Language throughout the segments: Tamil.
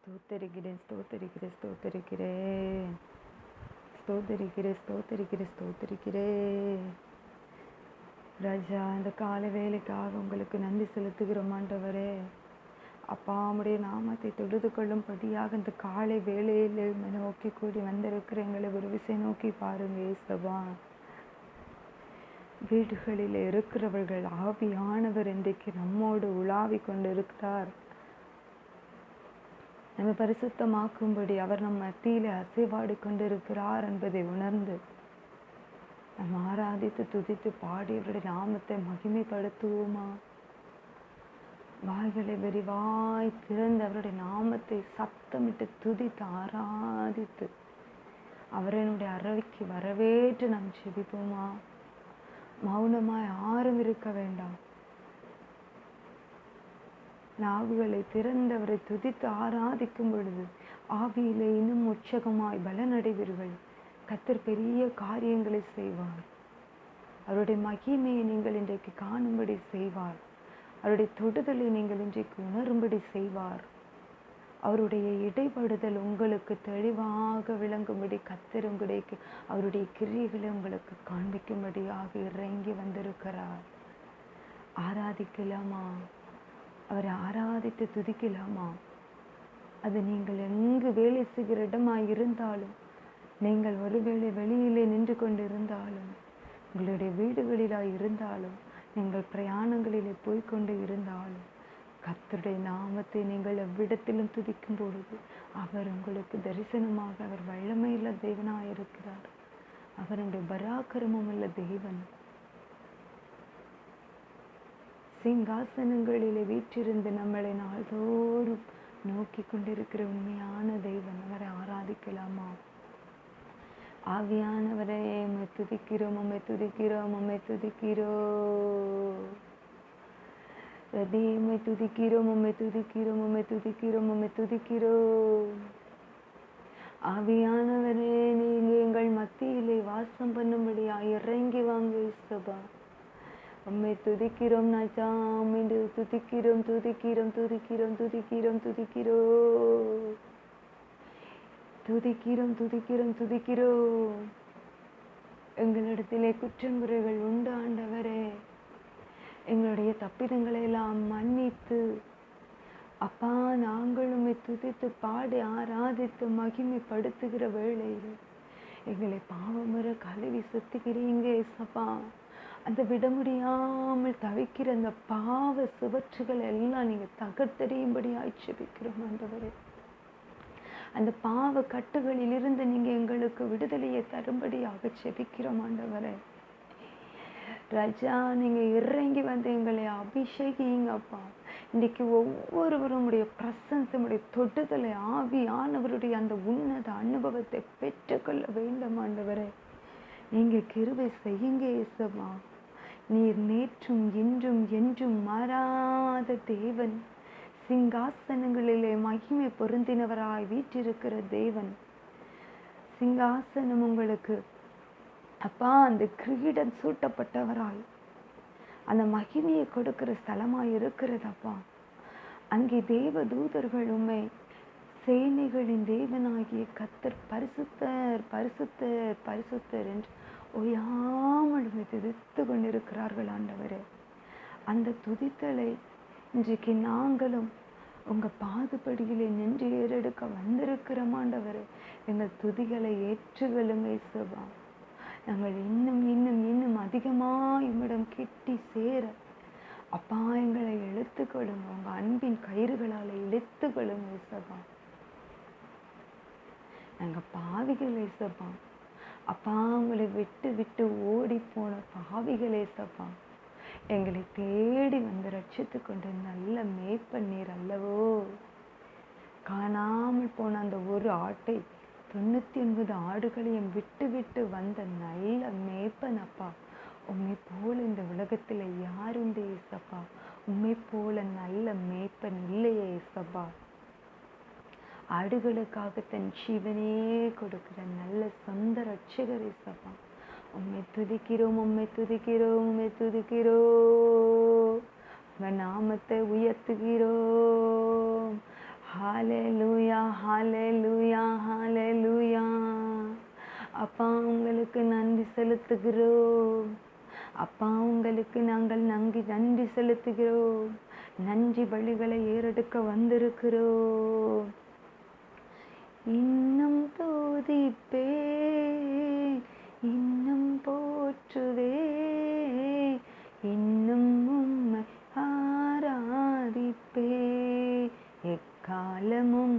ஸ்தோத்தரிக்கிறேன் ஸ்தோத்தரிக்கிறேன் ஸ்தோத்தரிக்கிறேன் ஸ்தோத்தரிக்கிறேன் ஸ்தோத்தரிக்கிறேன் ஸ்தோத்தரிக்கிறேன். ராஜா, இந்த காலை வேலைக்காக உங்களுக்கு நன்றி செலுத்துகிறோம் ஆண்டவரே. அப்பா, உம்முடைய நாமத்தை தொழுது கொள்ளும்படியாக இந்த காலை வேளையில் நோக்கி கூடி வந்திருக்கிற எங்களை ஒரு விசை நோக்கி பாருங்க ஏசப்பா. வீடுகளில் இருக்கிறவர்கள் ஆவியானவர் இன்றைக்கு நம்மோடு உலாவி கொண்டு இருக்கிறார். நம்ம பரிசுத்தமாக்கும்படி அவர் நம் மத்தியில அசைவாடி கொண்டிருக்கிறார் என்பதை உணர்ந்து நம்ம ஆராதித்து துதித்து பாடி அவருடைய நாமத்தை மகிமைப்படுத்துவோமா? வாய்களை விரிவாய் திறந்து அவருடைய நாமத்தை சத்தமிட்டு துதித்து ஆராதித்து அவரனுடைய அரவைக்கு வரவேற்று நாம் செபிப்போமா? மௌனமாய் யாரும் இருக்க வேண்டாம். நாவுகளை திறந்தவரை துதித்து ஆராதிக்கும் பொழுது ஆவியிலே இன்னும் உற்சாகமாய் பலனடைவீர்கள். கர்த்தர் பெரிய காரியங்களை செய்வார். அவருடைய மகிமையை நீங்கள் இன்றைக்கு காணும்படி செய்வார். அவருடைய தொடுதலை நீங்கள் இன்றைக்கு உணரும்படி செய்வார். அவருடைய இடைப்படுதல் உங்களுக்கு தெளிவாக விளங்கும்படி கர்த்தர் உங்களுக்கு அவருடைய கிரியைகளை உங்களுக்கு காண்பிக்கும்படியாக இறங்கி வந்திருக்கிறார். ஆராதிக்கலாமா? அவரை ஆராதித்து துதிக்கலாமா? அது நீங்கள் எங்கு வேலை செய்கிற இடமாய் இருந்தாலும், நீங்கள் ஒருவேளை வெளியிலே நின்று கொண்டு இருந்தாலும், உங்களுடைய வீடுகளிலாய் இருந்தாலும், நீங்கள் பிரயாணங்களிலே போய்கொண்டு இருந்தாலும், கர்த்தருடைய நாமத்தை நீங்கள் எவ்விடத்திலும் துதிக்கும் பொழுது அவர் உங்களுக்கு தரிசனமாக அவர் வல்லமையுள்ள தேவனாயிருக்கிறார். அவருடைய பராக்கிரமம் உள்ள தேவன். சிங்காசனங்களிலே வீற்றிருந்து நம்மளை நாள்தோறும் நோக்கி கொண்டிருக்கிற உண்மையான தேவன். அவரை ஆராதிக்கலாமா? ஆவியானவரே, உம்மை துதிக்கிறோம், உம்மை துதிக்கிறோம், உம்மை துதிக்கிறோம். உம்மை துதிக்கிறோம், உம்மை துதிக்கிறோம், உம்மை துதிக்கிறோம், உம்மை துதிக்கிறோம். ஆவியானவரே, நீங்க எங்கள் மத்தியிலே வாசம் பண்ணும்படியா இறங்கி வாங்க இயேசுவா. உம்மை துதிக்கிறோம் ராஜா, உம்மை துதிக்கிறோம், துதிக்கிறோம், துதிக்கிறோம், துதிக்கிறோம், துதிக்கிறோம், துதிக்கிறோம், துதிக்கிறோம், துதிக்கிறோம். எங்களிடத்திலே குற்றங்குறைகள் உண்டு ஆண்டவரே. எங்களுடைய தப்பிதங்களை எல்லாம் மன்னித்து அப்பா, நாங்கள் உம்மை துதித்து பாடி ஆராதித்து மகிமைப்படுத்துகிற வேளையில் எங்களை பாவமுற கழுவி சுத்திக்கிறீங்க ஏசப்பா. அந்த விட முடியாமல் தவிக்கிற அந்த பாவ சுவற்றுகள் எல்லாம் நீங்க தகர்த்தெறியும்படியாய் ஜெபிக்கிறோம் ஆண்டவரே. அந்த பாவ கட்டுகளில் இருந்து நீங்க எங்களுக்கு விடுதலையை தரும்படியாக ஜெபிக்கிறோம் ஆண்டவரே. ராஜா, நீங்க இறங்கி வந்து எங்களை அபிஷேகிங்கப்பா. இன்னைக்கு ஒவ்வொருவரும் உடைய பிரசன்ஸ், உடைய தொடுதலை, ஆவியானவருடைய அந்த உன்னத அனுபவத்தை பெற்றுக்கொள்ள வேண்டும் ஆண்டவரே. நீங்க கிருபை செய்யுங்க இயேசுவா. நீர் நேற்றும் இன்றும் என்றும் மாறாத தேவன். சிங்காசனங்களிலே மகிமை பொருந்தினவராய் வீற்றிருக்கிற தேவன். சிங்காசனம் உங்களுக்கு அப்பா அந்த கிரீடம் சூட்டப்பட்டவராய் அந்த மகிமையை கொடுக்கிற ஸ்தலமாய் இருக்கிறதப்பா. அங்கே தேவ தூதர்கள் உம்மை சேனைகளின் தேவனாகிய கர்த்தர் பரிசுத்தர் பரிசுத்தர் பரிசுத்தர் என்று ஓயாமல் துதித்து கொண்டிருக்கிறார்கள் ஆண்டவரே. அந்த துதித்தலை இன்றைக்கு நாங்களும் உங்க பாதுபடியிலே நின்று ஏறெடுக்க வந்திருக்கிறோம் ஆண்டவரே. எங்கள் துதிகளை ஏற்றுகளும் இயேசுவா. நாங்கள் இன்னும் இன்னும் இன்னும் அதிகமாக உம்மிடம் கிட்டி சேர அப்பா எங்களை இழுத்துக்கொள்ளுங்க. உங்க அன்பின் கயிறுகளால் இழுத்துக்கொள்ளுங்க இயேசுவா. நாங்க பாவிகள் இயேசுவா. அப்பா, உங்களை விட்டு விட்டு ஓடி போன பாவிகள் இயேசுவா. எங்களை தேடி வந்து ரட்சித்து கொண்டு நல்ல மேய்ப்பன் அல்லவோ. காணாமல் போன அந்த ஒரு ஆட்டை 99 ஆடுகளையும் விட்டு விட்டு வந்த நல்ல மேய்ப்பன் அப்பா. உம்மை போல இந்த உலகத்துல யாருண்டு இயேசுவா? உம்மை போல நல்ல மேய்ப்பன் இல்லையே இயேசுவா. ஆடுகளுக்காக தன் ஜீவனே கொடுக்கிற நல்ல சொந்த ரட்சகர் இயேசுவா. உம்மை துதிக்கிறோம், உம்மை துதிக்கிறோம், உம்மை துதிக்கிறோம். உங்க நாமத்தை உயர்த்துகிறோம். ஹalleluya ஹalleluya ஹalleluya. அப்பா உங்களுக்கு நன்றி செலுத்துகிறோம். அப்பா உங்களுக்கு நாங்கள் நன்றி செலுத்துகிறோம். நன்றி பலிகளை ஏறெடுக்க வந்திருக்கிறோம். இன்னும் துதிப்பே, இன்னும் போற்றுவே, இன்னும் உம்மை ஆராதிப்பே. எக்காலமும்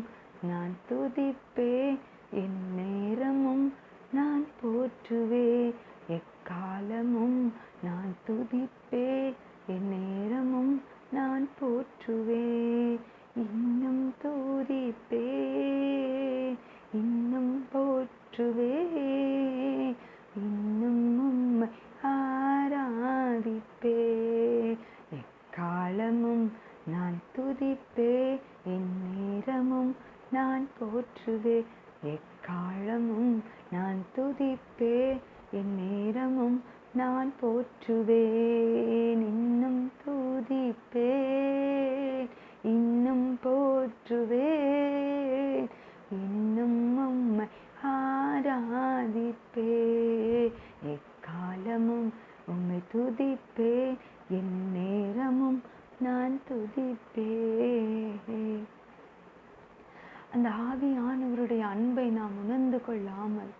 நான் துதிப்பே, எந்நேரமும் நான் போற்றுவே. எக்காலமும் நான் துதிப்பே, எந்நேரமும் நான் போற்றுவே. இன்னும் துதிப்பே, இன்னும் போற்றுவே, இன்னும் உம்மை ஆராதிப்பே. எக்காலமும் நான் துதிப்பே, எந்நேரமும் நான் போற்றுவே. எக்காலமும் நான் துதிப்பே, எந்நேரமும் நான் போற்றுவேன். இன்னும் துதிப்பேன், இன்னும் போற்றுவேன், இன்னும் உம்மை ஆராதிப்பேன். எக்காலமும் உம்மை துதிப்பேன், எந்நேரமும் நான் துதிப்பேன். அந்த ஆவியானவருடைய அன்பை நாம் உணர்ந்து கொள்ளாமல்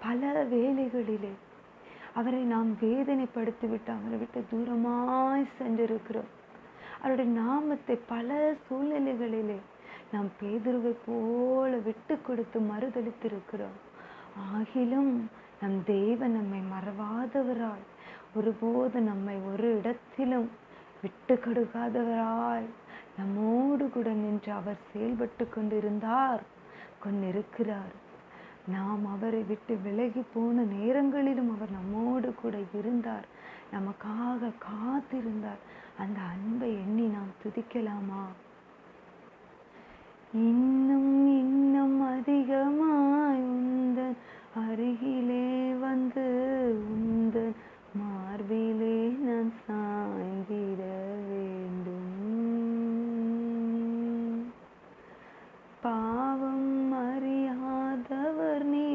பல வேளைகளிலே அவரை நாம் வேதனைப்படுத்திவிட்டு அவரை விட்டு தூரமாய் சென்றிருக்கிறோம். அவருடைய நாமத்தை பல சூழ்நிலைகளிலே நாம் பேதுருவை போல விட்டு கொடுத்து மறுதலித்திருக்கிறோம். ஆகிலும் நம் தேவன் நம்மை மறவாதவராய், ஒருபோது நம்மை ஒரு இடத்திலும் விட்டு கொடுக்காதவராய் நம்மோடு கூட நின்று அவர் செயல்பட்டு கொண்டிருக்கிறார். நாம் அவரை விட்டு விலகி போன நேரங்களிலும் அவர் நம்மோடு கூட இருந்தார், நமக்காக காத்திருந்தார். அந்த அன்பை எண்ணி நாம் துதிக்கலாமா? இன்னும் இன்னும் அதிகமாய் உந்தன் அருகிலே வந்து உந்தன் மார்பிலே நான் சாய்ந்திட வேண்டும். பாவம் அறியாதவர் நீ,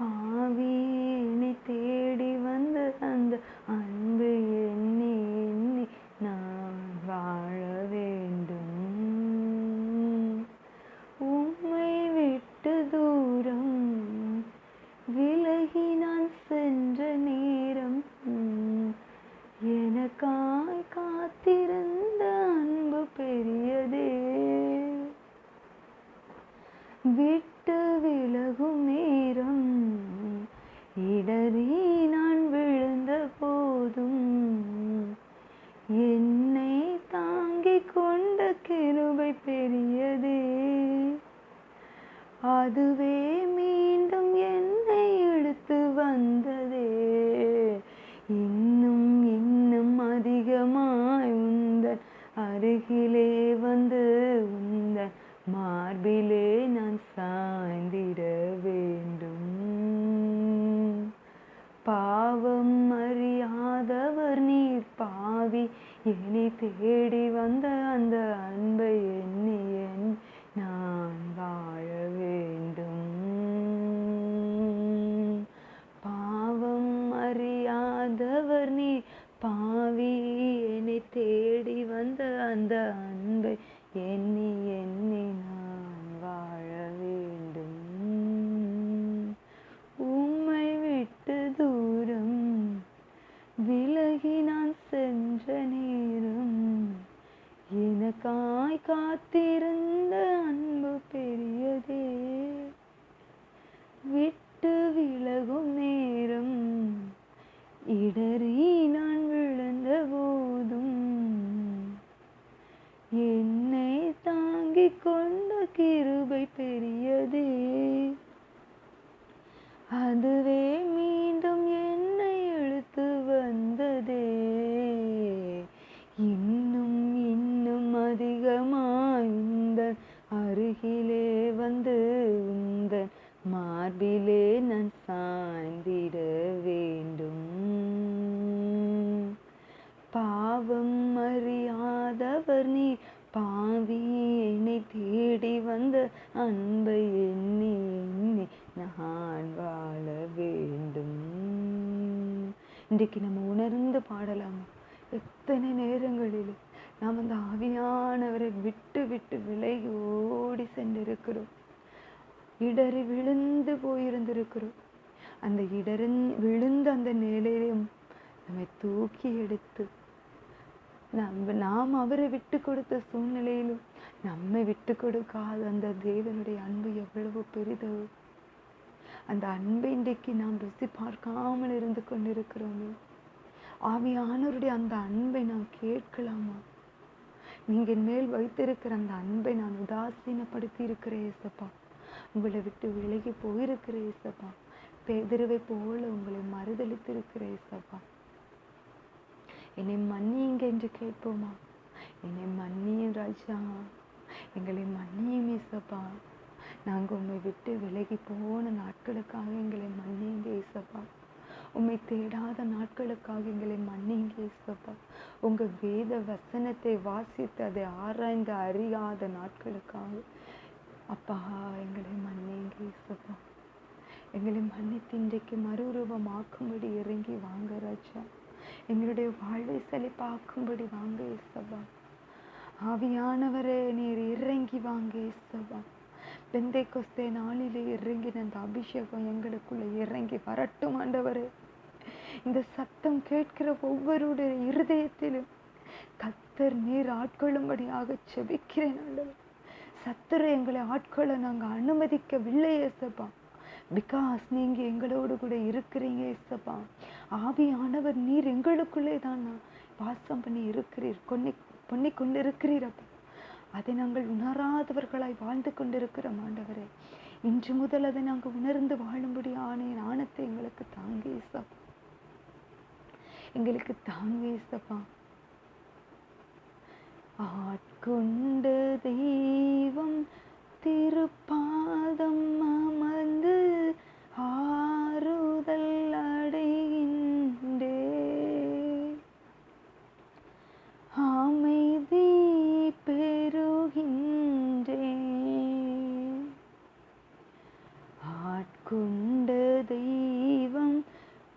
பாவி என்னை தேடி வந்து அந்த அன்பு எண்ணி எண்ணி நான் வாழ வேண்டும். உம்மை விட்டு தூரம் விலகி நான் சென்ற நேரம் எனக்காய் காத்திருந்த அன்பு பெரியதே. விட்டு விலகும் நேரம் இடறி நான் விழுந்த போதும் என்னை தாங்கிக் கொண்ட கிருபை பெரியதே. அதுவே மீண்டும் என்னை இழுத்து வந்ததே. இன்னும் இன்னும் அதிகமாய் உந்தன் அருகிலே வந்து உந்தன் மார்பிலே நான் சாய்ந்திட வேண்டும். பாவம் அறியாதவர் நீர், பாவி என்னை தேடி வந்த அந்த அன்பை எண்ணி எண்ணி நான் வாழ வேண்டும். பாவம் அறியாதவர் நீர், பாவி என்னை தேடி வந்த அந்த அன்பை எண்ணி எண்ணி நான் வாழ வேண்டும். உம்மை விட்டு தூரம் விலகி நான் சென்ற நேரம் எனக்காய் காத்திருந்த அன்பு பெரியதே. விட்டு விலகும் நேரம் இடறி நான் விழுந்த போதும் என்னை தாங்கிக் கொண்ட கிருபை பெரியதே. அதுவே மீண்டும் என்னை இழுத்து வந்ததே. இன்னும் இன்னும் அதிகமாய் உந்தன் அருகிலே வந்து உந்தன் மார்பிலே நான் சாய்ந்திட வேண்டும். பாவம் அறியாதவர் நீ, பாவி என்னை தேடி வந்த அன்பை எண்ணி எண்ணி நான் வாழ வேண்டும். இன்றைக்கு நம்ம உணர்ந்து பாடலாமா? எத்தனை நேரங்களில் நாம் அந்த ஆவியானவரை விட்டு விட்டு விலகி ஓடி சென்றிருக்கிறோம். இடறி விழுந்து போயிருந்திருக்கிறோம். அந்த விழுந்த அந்த நிலையிலும் நம்மை தூக்கி எடுத்து நாம் அவரை விட்டு கொடுத்த சூழ்நிலையிலும் நம்மை விட்டு கொடுக்காத அந்த தேவனுடைய அன்பு எவ்வளவு பெரிதோ, அந்த அன்பை இன்றைக்கு நாம் ருசி பார்க்காமல் இருந்து கொண்டிருக்கிறோமே. ஆவியானவருடைய அந்த அன்பை நாம் கேட்கலாமா? நீங்க என் மேல் வைத்திருக்கிற அந்த அன்பை நான் உதாசீனப்படுத்தி இருக்கிறேன் ஏசப்பா. உங்களை விட்டு விலகி போயிருக்கிறேன் ஏசப்பா. பேதுருவை போல உங்களை மறுதளித்திருக்கிறேன் ஏசப்பா. என்னை மன்னியுங்க என்று கேட்போமா? என்னை மன்னியும் ராஜா, எங்களை மன்னியும் ஏசப்பா. நாங்கள் உண்மை விட்டு விலகி போன நாட்களுக்காக எங்களை மன்னியுங்க ஏசப்பா. உம்மை தேடாத நாட்களுக்காக எங்களை மன்னிங்க ஏசப்பா. உங்க வேத வசனத்தை வாசித்து அதை ஆராய்ந்து அறியாத நாட்களுக்காக அப்பா எங்களை மன்னிங்க ஏசப்பா. எங்களை மன்னித்து இன்றைக்கு மறுரூபமாக்கும்படி இறங்கி வாங்க ராஜா. எங்களுடைய வாழ்வை செழிப்பாக்கும்படி வாங்க ஏசப்பா. ஆவியானவரே நீர் இறங்கி வாங்க ஏசப்பா. பெந்தைக்கொஸ்தே நாளிலே இறங்கின அந்த அபிஷேகம் எங்களுக்குள்ள இறங்கி வரட்டும் ஆண்டவரே. இந்த சத்தம் கேட்கிற ஒவ்வொருடைய இருதயத்திலும் கர்த்தர் நீர் ஆட்கொள்ளும்படியாக செபிக்கிறேன் ஆண்டவர். சத்துரு எங்களை ஆட்கொள்ள நாங்கள் அனுமதிக்கவில்லை ஏசப்பா. பிகாஸ் நீங்க எங்களோடு கூட இருக்கிறீங்க ஏசப்பா. ஆவியானவர் நீர் எங்களுக்குள்ளே தான் வாசம் பண்ணி இருக்கிறீர், பண்ணி கொண்டு இருக்கிறீரப்பா. அதை நாங்கள் உணராதவர்களாய் வாழ்ந்து கொண்டிருக்கிறோம் ஆண்டவரே. இன்று முதல் அதை நாங்கள் உணர்ந்து வாழும்படியான ஞானத்தை எங்களுக்கு தாங்க ஏசப்பா. எங்களுக்கு தாங்க ஏசப்பா. ஆட்கொண்ட தெய்வம் திருப்பாதம் அமர்ந்து ஆறுதல் அடைகின்றே, அமைதி பெறுகின்றே. ஆட்கொண்ட தெய்வம்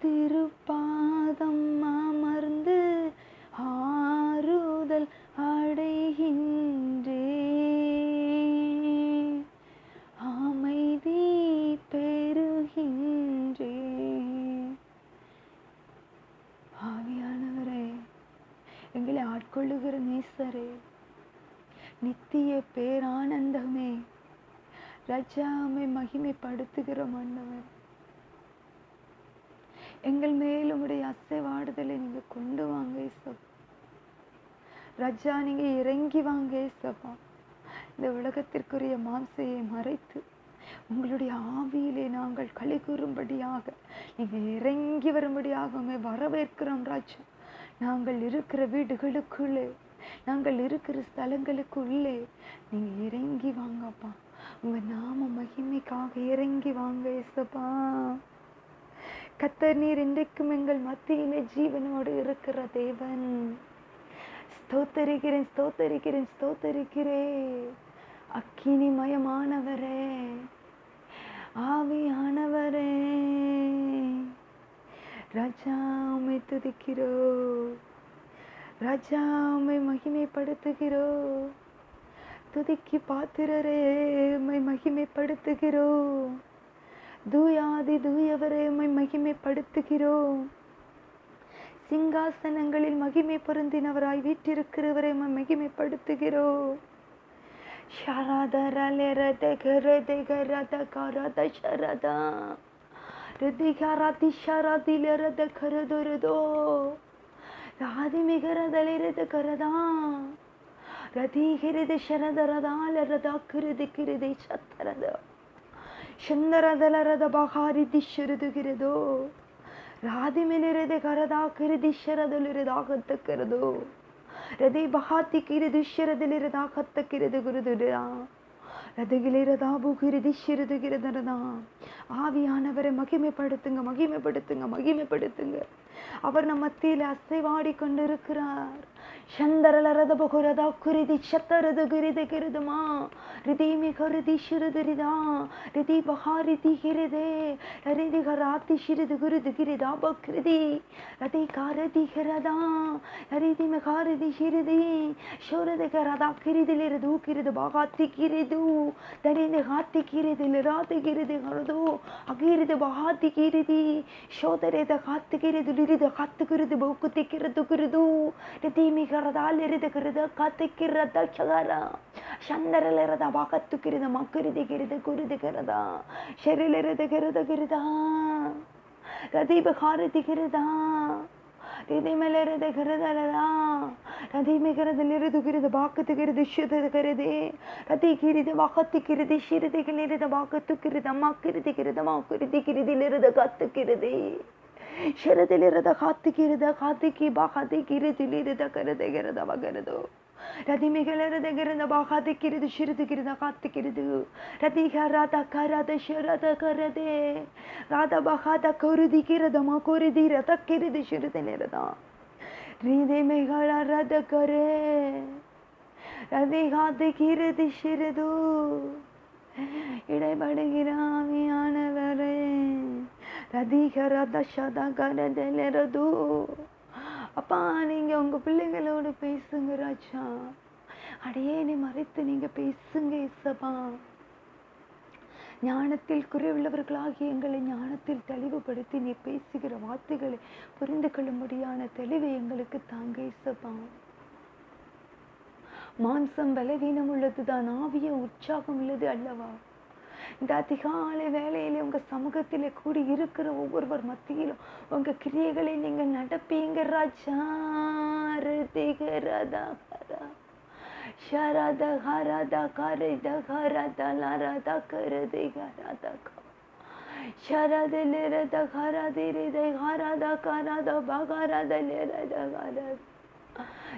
திருப்பாதம் அமர்ந்து ஆறுதல் அடைகின்றே, அமைதி பெறுகின்றே. ஆவியானவரே, எங்களை ஆட்கொள்ளுகிற நேசரே, நித்திய பேரானந்தமே, ராஜாவை மகிமைப்படுத்துகிற மன்னவர், எங்கள் மேல் உங்களுடைய அசைவாடுதலை நீங்க கொண்டு வாங்க ஏசப்பா. ராஜா நீங்க இறங்கி வாங்க ஏசப்பா. இந்த உலகத்திற்குரிய மாம்சையை மறைத்து உங்களுடைய ஆவியிலே நாங்கள் களி கூறும்படியாக நீங்க இறங்கி வரும்படியாக வரவேற்கிறோம் ராஜா. நாங்கள் இருக்கிற வீடுகளுக்குள்ளே, நாங்கள் இருக்கிற ஸ்தலங்களுக்குள்ளே நீங்க இறங்கி வாங்கப்பா. உங்க நாம மகிமைக்காக இறங்கி வாங்க ஏசப்பா. கர்த்தர் நீர் இன்றைக்கும் எங்கள் மத்தியிலே ஜீவனோடு இருக்கிற தேவன். ஸ்தோத்தரிக்கிறேன், ஸ்தோத்தரிக்கிறேன், ஸ்தோத்தரிக்கிறேன். அக்கினிமயமானவரே, ஆவியானவரே, ராஜா உம்மை துதிக்கிறோ, ராஜா உம்மை மகிமைப்படுத்துகிறோ. துதிக்கு பாத்திரரே உம்மை மகிமைப்படுத்துகிறோ. தூயாதி தூயவரே உம்மை மகிமைப்படுத்துகிறோம். சிங்காசனங்களில் மகிமை பொருந்தினவராய் வீற்றிருக்கிறவரை உம்மை மகிமைப்படுத்துகிறோம். ಚಂದರದಲರದ ಬಹಾರಿ ದಿಶರುದುಗಿರದು ರಾದಿ ಮೇಲಿರದೆ ಕರದ ಕಿರಿದಿಶರದಲ್ಲಿರದಾಗತ್ತಕ್ಕಿರದು ರದಿ ಬಹಾತಿ ಕಿರಿದಿಶರದಲ್ಲಿರದಾಗತ್ತಕ್ಕಿರದು ಗುರುದುಡಾ ரதகிலிரதாபு கிரிதிஷிருதுகிறதா. ஆவியானவரை மகிமைப்படுத்துங்க, மகிமைப்படுத்துங்க, மகிமைப்படுத்துங்க. அவர் நம் மத்தியில் அசைவாடி கொண்டிருக்கிறார். Shandarada Bokurada Kuridi Shatarada Gurida Giridama Ridimi Kuridi Shirida Ridi Bahariti Hiride Ridi Harati Shirida Gurida Girida Bakridi Radi Karadi Hirada Ridi Makaridi Shiridi Shora de Karada Kiridi Lidu Kirida Bahati Kiridu Dari the Hati Kiridi Lirati Kiridi Harado Agiri the Bahati Kiridi Shodere the Hati Kiridi Liri Hati Kiridi Bokuti Kiridu Kiridu Ridi Radalirida Kirida Katikirada Chagara Shandarelera Bakatu Kirida Makuri de Kirida Kuri de Kirada Sherilera de Kirida Kirida Radi Bakari de Kirida Ridi Melere de Kirida Radi Makara the Lira to Kiri the Baka to Kiri the Shit the Kiridi Radi Kiri the Bakati Kiri the Shiri the Kiri the Baka to Kiri the Makiri the Kiri the Makuri the Kiri the Lira the Kat to Kiridi Sheradilera the Hatikiri the Hatiki Bahati Kiri to lead the Karadegara the Bagarado. Radi Migalera the Garanda Bahati Kiri the Shiritikiri the Hatikiri. Radi Karata Kara the Sherata Karade. Rada Bahata Kuridi Kira the Makuri di Ratakiri the Shiritilera. Ride Megala Rada Kare. Radi Hati Kiri the Shiridu. Ida Badigirami Anavare. Radhikara Shada Garadeleradu Appa நீங்க உங்க பிள்ளைகளோட பேசுங்க ராஜா அடியேனை மறைத்து நீங்க பேசுங்க இயேசுவா ஞானத்தில் குறைவுள்ளவர்களாகி எங்களை ஞானத்தில் தெளிவுபடுத்தி நீர் பேசுகிற வார்த்தைகளை புரிந்து கொள்ளும்படியான தெளிவை எங்களுக்கு தாங்க இயேசுவா மாம்சம் பலவீனம் உள்ளதுதான் ஆவிய உற்சாகம் உள்ளது அல்லவா இந்த அதிகாலை வேளையிலே உங்க சமூகத்திலே கூடி இருக்கிற ஒவ்வொருவர் மத்தியிலும் உங்க கிரியைகளை நீங்க நடப்பீங்க ராஜா ரதிகரதா Sharada ஹரதா கரதா ஹரதா லரதா கரதிகரதா ஷரதிலரதா ஹரதிரிதா ஹரதா கரதா பகரதா லரதா ஹரதா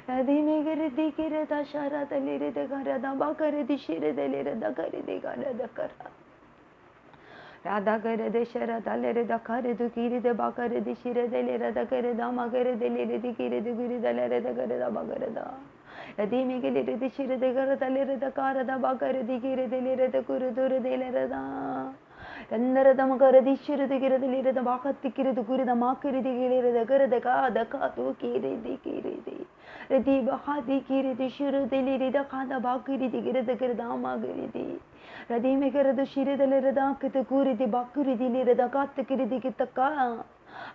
ரதிமிகரதி கிரதா Sharada லரதா கரதா பகரதி ஷிரதா லரதா கரதி கரதா கரதா Radha Garade Sharada Lerida Karedu Kirida Bakaredi Shirada Lerada Kareda Magarede Leridi Kirida Gurida Lerida Gareda Bagarada Radimi Giridi Shirada Garada Lerida Karada Bakaredi Kirida Lerida Kurudur de Lerada Randarada Magaradi Shirada Girida Lerida Bakati Kirida Gurida Makaridi Lerida Garada Kada Katu Kiridi Kiridi Redi Bahadi Kiridi Shirada Lerida Kada Bakiri Girida Garda Magaridi Radi Megarada Shirida Lerada Kita Kuridi Bakuridi Lerada Kata Kiridi Kitaka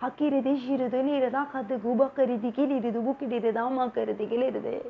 Akiri de Shiridi Lerada Kata Gubakari Kiri the Bukidi the Dama Karadi Gilede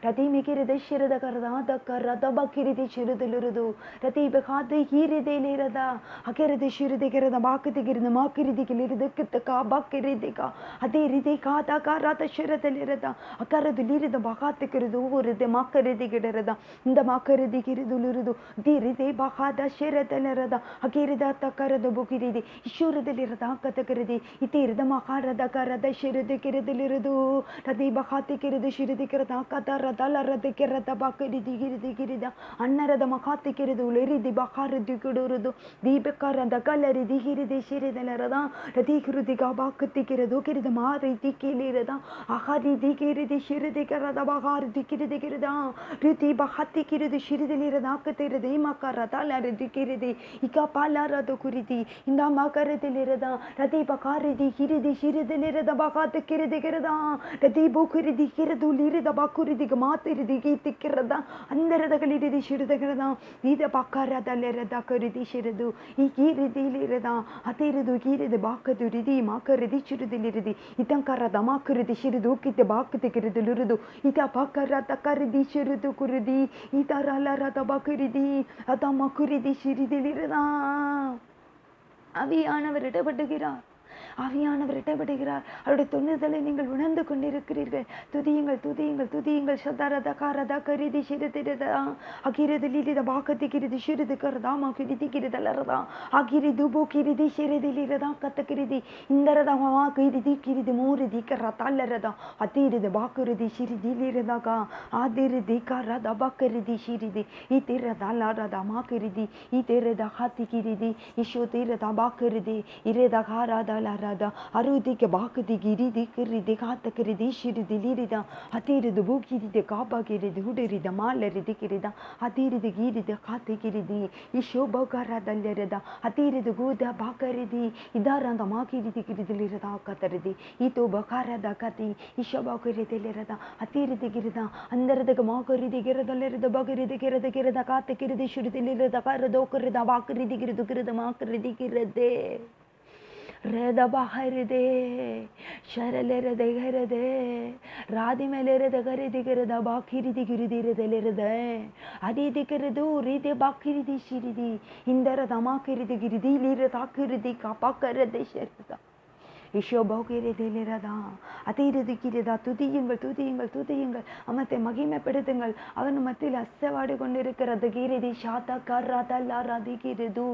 Radi Mikiri the Shirada Karada Karada Bakiri the Shirida Lurudu Rati Bakati Kiri de Lerada Akiri the Shiridi Karada Bakati Kiri the Makiri the Kilida Kitaka Bakiridika Adi Ridi Kata Karata Shirada Lerada Akara the Liri the Bakati Kiridu the Makari the Giderada the Makari the Kiridulurudu Di Bahada Shirada Lerada Akirida Takara the Bukiri Ishura the Lerada Katakari Itir the Makara the Karada Shiridi Kiridilirudu Radi Bahati Kiridi Shiridi Kirata Katara Dalara the Kirata Bakari the Kirida Anara the Makati Kiridu Leri the Bakari the Kudurudu the Bekara the Gallery the Hiri the Shiri the Lerada Radi Kurudika Bakati Kiridu Kiri the Mari the Kilirada Ahadi the Kiri the Shiri the Karada Bahari the Kiri the Kirida Riti Bahati Kiri the Shiri the Lirada Kateri the Makara Dalara the Kiri Ikapalara the Kuriti in the Makara the Lirada Rati Bakari the Hiri the Shiri the Lirada Bakati Kiri the Kirida Rati Bukuri the Kiridu Liri the Bakuri the Gamati the Giti Kirada under the Kalidi the Shiri the Kirada the Bakara the Lerada Kuri the Shiridu Ikiri the Lirada Atiridu Kiri the Baka to Ridi Makari the Shiri the Liridi Itankara the Makuri the Shiridu Kit the Baka the Kiri the Luridu Ita Bakara the Kari the Shiridu Kuridi Itarala the Bakuri Atamakuri the Shiri the Lirada Aviana Verita ஆவியானவர் இடைபடுகிறார் அவருடைய துணிதலை நீங்கள் உணர்ந்து கொண்டிருக்கிறீர்கள் துதியுங்கள் சதரத காரத கரிதி சிறுதிரதா அகிரது லீலித பாகதி கிரிதி சிறுது கரதாமா கிரிதி கிரிதலரதா அகிரிது போ கிரிதி சிறுதி லீரதா கத்தகிரிதி இந்தரதமா கிரிதி கிரிதி மூரிதி கரதல்லரதா அதிரிது பாக்குரிதி சிறுதி லீரதா ஆதிரிதி கரத பக்கரிதி சிறுதி இதிரதலரதா மாகிரிதி இதிரத ஹாதி கிரிதி இஷுதிரதா பாக்கரிதி இரத காரதலர ரதா அருதிக்கு பாக்குதி கிரிதி கிரிதி காத்த கிரிதி ஷிரிதி லிரிதா அதிரிது பூகிரிதி காபாகிரிதி உடரித மாலரிதி கிரிதா அதிரிது கிரிதி காத்தி கிரிதி இஷோபகரதல்லரிதா அதிரிது கூத பாக்கரிதி இதாரந்த மாகிரிதி கிரிதிலிரதா கத்தரிதி இதோ பகாரத கதி இஷோபகரிதிலிரதா அதிரிதி கிரிதா அந்தரதக மாகரிதி கிரதல்லரித பகரிதி கிரத கிரத காத்த Giridih ஷிரிதிலிரதா கரதோ கிரதா பாக்கரிதி கிரிது கிரத மாக்கரிதி கிரதே Reda baharide, sharalere de gerede, radimelere de gerede gereda bakiri di giridi redelerde, adi di geredu ride bakiri di shiridi, indara damakiri di giridi lire takiri di kapakare de sherda. இஷோபோகிரதிலிரதா அதிருதிக்கிறதா துதியுங்கள் துதியுங்கள் துதியுங்கள் அமத்தை மகிமைப்படுத்துங்கள் அவன் மத்தியில் அசவாடி கொண்டிருக்கிறது கிரிதி ஷாத்தா கர்ராதல்லாராதி கிரிது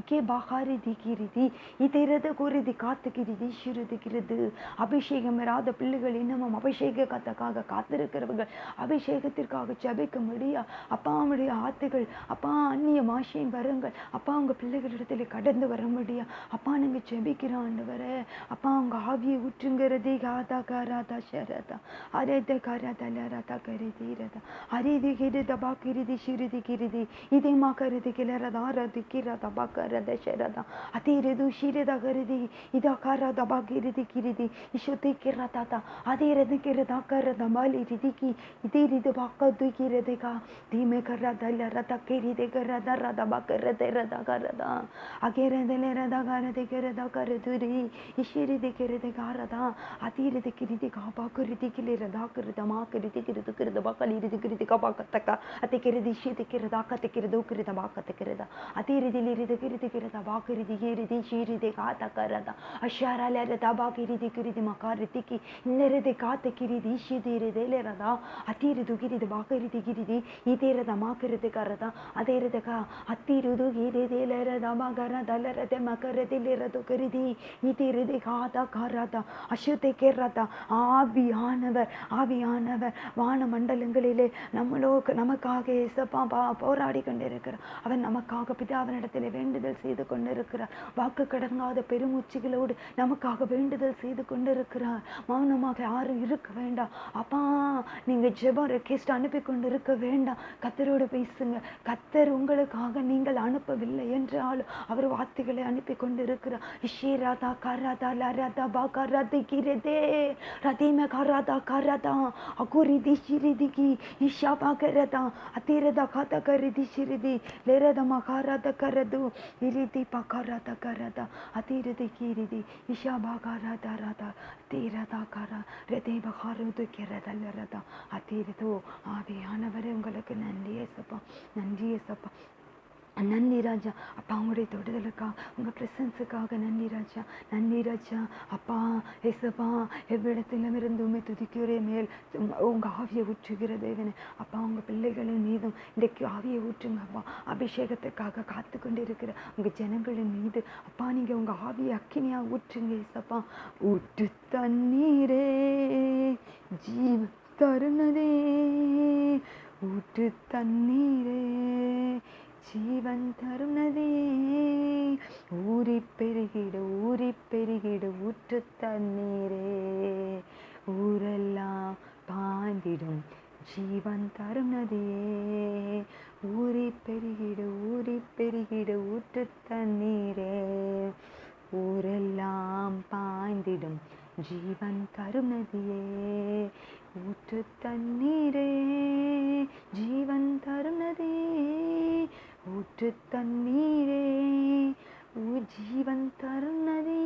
கே பகாரிதி கிரிதி இதிரது குறிதி காத்துக்கிரிதி சிறுதிக்கிறது அபிஷேகம் பெறாத பிள்ளைகள் இன்னமும் அபிஷேக கத்தக்காக காத்திருக்கிறவர்கள் அபிஷேகத்திற்காக ஜபிக்க முடியா அப்பாவுடைய ஆத்துகள் அப்பா அந்நிய மாஷையும் வருங்கள் அப்பா உங்க பிள்ளைகளிடத்தில் கடந்து வர முடியா அப்பா நீங்க ஜபிக்கிற ஆண்டவரே அப்பா உங்க ஆவியை ஊற்றுங்கிறதே காதா காராதா ஷரதா அரேத காராதா லரதா கரிதீரதா அரிதி கிரித பாக்கிரிதி சிறுதி கிரிதி இதேமா கருதி கிளரதா ரதி கிரதா பாக்கரத ஷரதா அதிரது ஷிரதா கருதி இதா காராதா பாக்கிரிதி கிரிதி இஷுதி கிரதா அதிரது கிரதா கரதா மாலி ரிதிகி இதீரிது பாக்கது கிரதிகா தீமே கரதா லரதா கிரிதி கரதா ரதா பாக்கரத ரதா கரதா அகேரதல ரதா கரதி கிரதா கருதுரி இஷிரி கிரிதி காரதா அதிரிதி கிரிதி காபா கிரிதி கிளிரதா கிருதமா கிரிதி கிருது கிருதபா கலிரிதி கிரிதி காபா கத்தக்கா அதி கிரிதி ஷிதி கிரதா கத்தி கிருது கிருதபா கத்தி கிருதா அதிரிதி லிரிதி கிரிதி கிரதா பா கிரிதி கிரிதி ஷிரிதி காத்த கரதா அஷாரால ரதா பா கிரிதி கிரிதி மகாரிதிகி இன்னரிதி காத்த கிரிதி ஷிதிரிதி லிரதா அதிரிது கிரிதி பா கிரிதி கிரிதி இதேரதா மா கிரிதி கரதா அதேரதகா அதிரிது கிரிதி லிரதா மகரதா லரதே மகரதி லிரது கிரிதி இதேரிதி காதா காராதா அசுத்தை கேராதா ஆவியானவர் ஆவியானவர் வான மண்டலங்களிலே நமக்காக இயேசுப்பா போராடி கொண்டிருக்கிறார் அவன் நமக்காக பிதாவினிடத்திலே வேண்டுதல் செய்து கொண்டிருக்கிறார் வாக்கு கடங்காத பெருமூச்சுகளோடு நமக்காக வேண்டுதல் செய்து கொண்டிருக்கிறார் மௌனமாக யாரும் இருக்க வேண்டாம் அப்பா நீங்க ஜெபம் ரெக்வெஸ்ட் அனுப்பி கொண்டு இருக்க வேண்டாம் கத்தரோடு பேசுங்க கத்தர் உங்களுக்காக நீங்கள் அனுப்பவில்லை என்றாலும் அவர் வார்த்தைகளை அனுப்பி கொண்டு இருக்கிறார் இஷேராதா காராதா லராதா பாகாராதி கிரதே ரதிமே காராதா காராதா அகுரிதி ஷிரிதிகி இஷா பாகரதா அதிரதா காதா கரிதி ஷிரிதி லேரதா மகாராதா கரது இரிதி பாகாராதா கரதா அதிரதி கிரிதி இஷா பாகாராதா ராதா தீரதா காரா ரதே பகாருது கிரதா லரதா அதிரதோ ஆவியானவரே உங்களுக்கு நன்றி ஏசப்பா நன்றி ஏசப்பா நன்றி ராஜா அப்பா உங்களுடைய தொடுதலுக்காக உங்கள் ப்ரெசன்ஸுக்காக நன்றி ராஜா அப்பா ஏசப்பா எவ்விடத்திலும் இருந்து உண்மை துதிக்கிறே மேல் உங்கள் ஆவியை ஊற்றுகிற தேவனே அப்பா உங்கள் பிள்ளைகளின் மீதும் இன்றைக்கு ஆவியை ஊற்றுங்க அப்பா அபிஷேகத்துக்காக காத்து கொண்டு இருக்கிற உங்கள் ஜனங்களின் மீது அப்பா நீங்கள் உங்கள் ஆவியை அக்கினியாக ஊற்றுங்க ஏசப்பா ஊற்று தண்ணீரே ஜீவ தருணதே ஊற்று தண்ணீரே ஜீவன் தருணதே ஊறி பெருகிடு ஊற்று தண்ணீரே ஊரெல்லாம் பாய்ந்திடும் ஜீவன் தருணதே ஊறி பெருகிடு ஊற்று தண்ணீரே ஊரெல்லாம் பாய்ந்திடும் ஜீவன் தருணதியே ஊற்று தண்ணீரே ஜீவன் தருணதே ஊற்று தண்ணீரே ஜீவன் தருணதே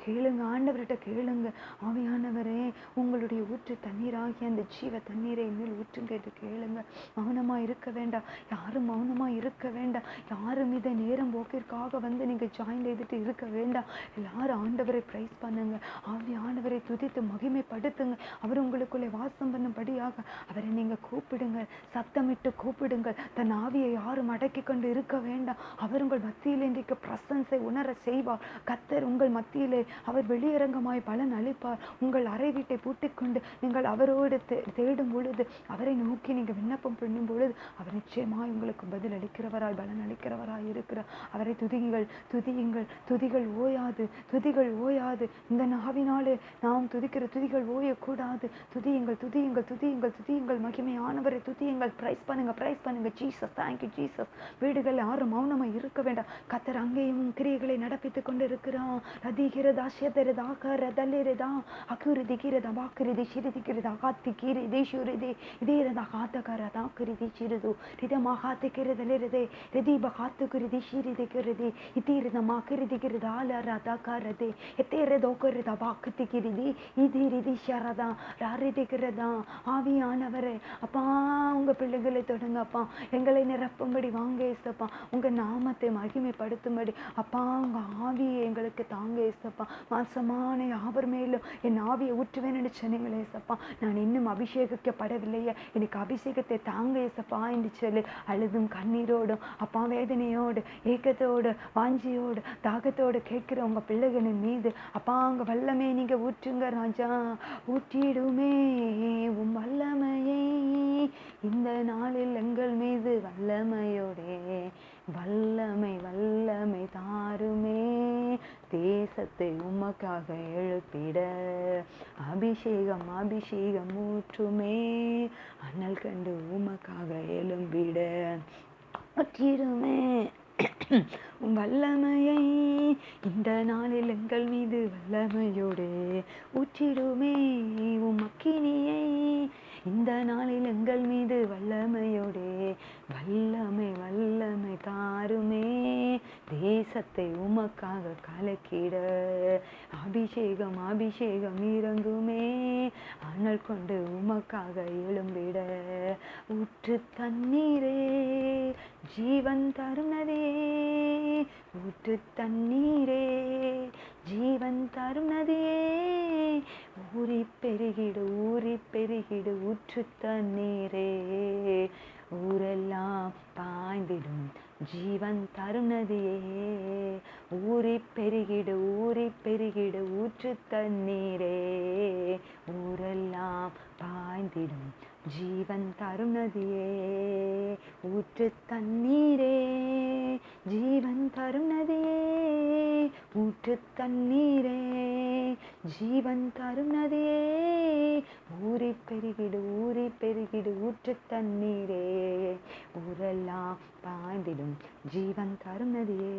கேளுங்க ஆண்டவர்கிட்ட கேளுங்க ஆவியானவரே உங்களுடைய ஊற்று தண்ணீராகி அந்த ஜீவ தண்ணீரை மேல் ஊற்றுங்க என்று கேளுங்க மௌனமா இருக்க வேண்டாம் யாரும் மௌனமா இருக்க வேண்டாம் யாரும் இதை நேரம் போக்கிற்காக வந்து நீங்க ஜாயின் செய்துட்டு இருக்க வேண்டாம் எல்லாரும் ஆண்டவரை பிரைஸ் பண்ணுங்க ஆவியானவரை துதித்து மகிமைப்படுத்துங்க அவர் உங்களுக்குள்ளே வாசம் பண்ணும்படியாக அவரை நீங்க கூப்பிடுங்க சத்தமிட்டு கூப்பிடுங்கள் தன் ஆவியை யாரும் அடக்கி கொண்டு இருக்க வேண்டாம் அவர் உங்கள் மத்தியிலே இன்றைக்கு பிரசன்ஸை உணர செய்வார் கர்த்தர் உங்கள் மத்தியிலே அவர் வெளியரங்கமாய் பலன் அளிப்பார். உங்கள் அறை வீட்டை பூட்டிக்கொண்டு நீங்கள் அவரோடு தேடும் பொழுது, அவரை நோக்கி நீங்கள் விண்ணப்பம் பண்ணும் பொழுது அவர் நிச்சயமாய் உங்களுக்கு பதில் அளிக்கிறவராய் பலன் அளிக்கிறவராய் இருக்கிறார். அவரை துதியுங்கள், துதியுங்கள், துதிகள் ஓயாது, துதிகள் ஓயாது. இந்த நாவினாலே நாம் துதிக்கிற துதிகள் ஓயக்கூடாது. துதியுங்கள், துதியுங்கள், துதியுங்கள், துதியுங்கள், மகிமையானவரை துதியுங்கள். பிரைஸ் பண்ணுங்க, பிரைஸ் பண்ணுங்க. Jesus, thank you Jesus. வீடுகள் யாரும் மௌனமாய் இருக்க வேண்டாம். கத்தர் அங்கேயும் கிரியைகளை நடப்பித்துக் கொண்டிருக்கிறான். ரதிகிறதா சேதரதா கரதல்லிரதா அகுருதிகிறதா வாக்குருதி சிறுதிகிறதா காத்திகிரிதி சுருதி இதேரதா காத்தகரதா குருதி சிறுது ரிதமா காத்திகிறதலிரதே ரிதீப காத்துகுருதி சிறுதிகிறது இதீரதமா குருதிகிறதா லரதா கரதே எத்தேரதோ கருதா வாக்குத்திகிரிதி இதீரிதி ஷரதா ராரிதிகிறதா. ஆவியானவரே அப்பா, உங்க பிள்ளைகளை தொடங்க அப்பா, எங்களை நிரப்பும்படி வாங்க ஏசப்பா. உங்க நாமத்தை மகிமைப்படுத்தும்படி அப்பா உங்க ஆவியை எங்களுக்கு தாங்க ஏசப்பா. மாசமான யாவர் மேலும் என் ஆவியை ஊற்றுவேன் சொன்னீங்களே ஏசப்பா. நான் இன்னும் அபிஷேகிக்கப்படவில்லையே, எனக்கு அபிஷேகத்தை தாங்க ஏசப்பா என்று சொல்லி அழுதும் கண்ணீரோடும் அப்பா வேதனையோடு ஏக்கத்தோடு வாஞ்சியோடு தாகத்தோடு கேட்கிற உங்க பிள்ளைகளின் மீது அப்பா உங்க வல்லமே நீங்க ஊற்றுங்க ராஜா. ஊற்றிடுமே உம் வல்லமையை இந்த நாளில் எங்கள் மீது வல்லமையோடே வல்லமை வல்லமை தாருமே. தேசத்தை உமக்காக எழுப்பிட அபிஷேகம் அபிஷேகம் ஊற்றுமே. அனல் கண்டு உமக்காக எழும்பிட ஊற்றிடுமே வல்லமையை இந்த நாளில் எங்கள் மீது வல்லமையோடு ஊற்றிடுமே. உமக்கினியை இந்த நாளில் எங்கள் மீது வல்லமையோடு வல்லமை வல்லமை தாருமே. தேசத்தை உமக்காக கலக்கிட அபிஷேகம் அபிஷேகம் இறங்குமே. அனல் கொண்டு உமக்காக எழும்பிட ஊற்று தண்ணீரே ஜீவன் தருணதே ஊற்று தண்ணீரே ஜீவன் தருணதே ஊறி பெருகிடு ஊறி பெருகிடு ஊற்று தண்ணீரே ஊரெல்லாம் பாய்ந்திடும் ஜீவன் தருணதியே ஊறி பெருகிடு ஊறி பெருகிடு ஊற்று தண்ணீரே ஊரெல்லாம் பாய்ந்திடும் ஜீவன் தருணதியே ஊற்று தண்ணீரே ஜீவன் தருணதியே ஊற்று தண்ணீரே ஜீவன் தருணதியே ஊறி பெருகிடு ஊற்று தண்ணீரே ஊரெல்லாம் பாய்ந்திடும் ஜீவன் தருணதியே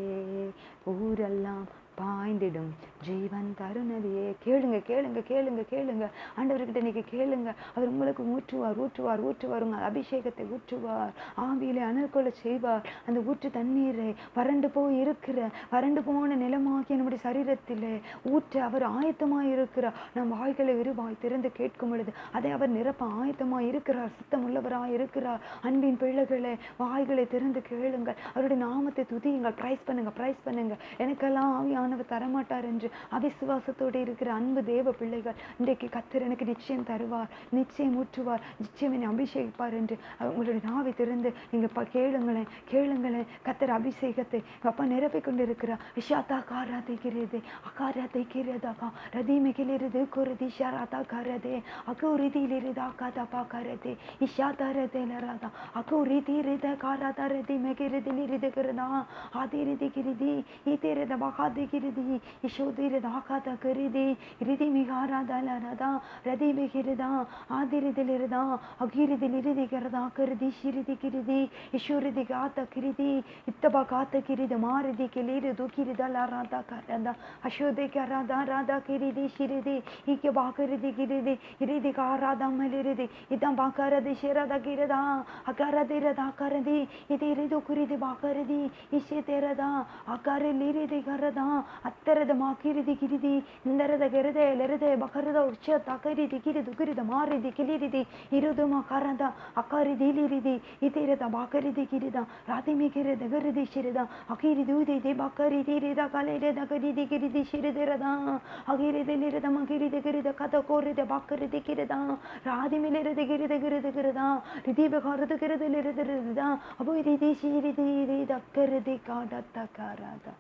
ஊரெல்லாம் பாய்ந்திடும் ஜீவன் தருணதியே. கேளுங்க கேளுங்க கேளுங்க கேளுங்க, ஆண்டவர்கிட்ட நீங்க கேளுங்க. அவர் உங்களுக்கு ஊற்றுவார் ஊற்றுவார் ஊற்றுவார், உங்கள் அபிஷேகத்தை ஊற்றுவார், ஆவியிலே அனற்கொள்ள செய்வார். அந்த ஊற்று தண்ணீரை வறண்டு போய் இருக்கிற வறண்டு போன நிலமாகிய நம்முடைய சரீரத்திலே ஊற்ற அவர் ஆயத்தமாய் இருக்கிறார். நம் வாய்களை விரிவாய் திறந்து கேட்கும் பொழுது அதை அவர் நிரப்ப ஆயத்தமாய் இருக்கிறார், சித்தம் உள்ளவராய் இருக்கிறார். அன்பின் பிள்ளைகளை வாய்களை திறந்து கேளுங்கள், அவருடைய நாமத்தை துதியுங்கள், பிரைஸ் பண்ணுங்க பிரைஸ் பண்ணுங்க. எனக்கெல்லாம் ஆவியானவர் தரமாட்டார் என்று அவிசுவாசத்தோடு இருக்கிற அன்பு தேவ பிள்ளைகள், இன்றைக்கு கர்த்தர் எனக்கு நிச்சயம் தருவார், நிச்சயம் ஊற்றுவார், நிச்சயம் என்னை அபிஷேகிப்பார் என்று உங்களுடைய நாவை திறந்து நீங்க கேளுங்களேன் கேளுங்களேன். கர்த்தர் அபிஷேகத்தை அப்பா நிரப்பிக் கொண்டிருக்கிறார். விஷாத்தா காராதை கிரதே அகாராதை கிரதாகா ரதிமிகிலிருது குருதி ஷராதா கரதே அகுரிதிலிருதா காதா பாக்கரதே இஷாதாரதேலராதா அகுரிதிரித காராதா ரதிமிகிலிருது கிரதா ஆதிரிதி கிரிதி ஈதிரத பகாதி கிரிதி இஷோதிரத ஆகாதா கிரிதி ரிதி மிகாராதலரதா ரதிமிகிருதா ஆதிரிதிலிருதா அகிரிதிலிருதி கிரதா கிருதி ஷிரிதி கிரிதி இஷோரிதி காத்த கிரிதி இத்தபா காத்த கிரிதி மாரிதி கிளிரு துகிரிதல ராதா கரதா அஷோதி கரதா ராதா கிரிதி ஷிரிதி இக்கே பாகரிதி கிரிதி இரிதி காராதா மலிரிதி இதம் பாகரதி ஷிரதா கிரதா அகரதிரதா கரதி இதிரிது குரிதி பாகரதி இஷேதரதா அகரிலிரிதி கரதா அத்தரத மாகிரிதி கிரிதி இந்தரத கரதே லரதே பகரத உச்ச கரிதி கிரிது குரித மாரிதி கிளிரிதி இருதுமா கரதா அகரிதி லிரிதி இதிரத பாகரிதி கிரிதா ராதிமி கிரத கரிதி ஷிரதா அகிரிதி உதிதி பகரிதி ரிதா கலைரத கரிதி கிரிதி ஷிரதரதா அகிரிதி லிரத மகிரிதி கிரித கத கோரித பாகரிதி கிரதா ராதிமிலிரதி கிரித கிரித கிரதா ரிதி பகரது கிரத லிரத ரிதா அபுரிதி ஷிரிதி ரித கரிதி காடத்த கரதா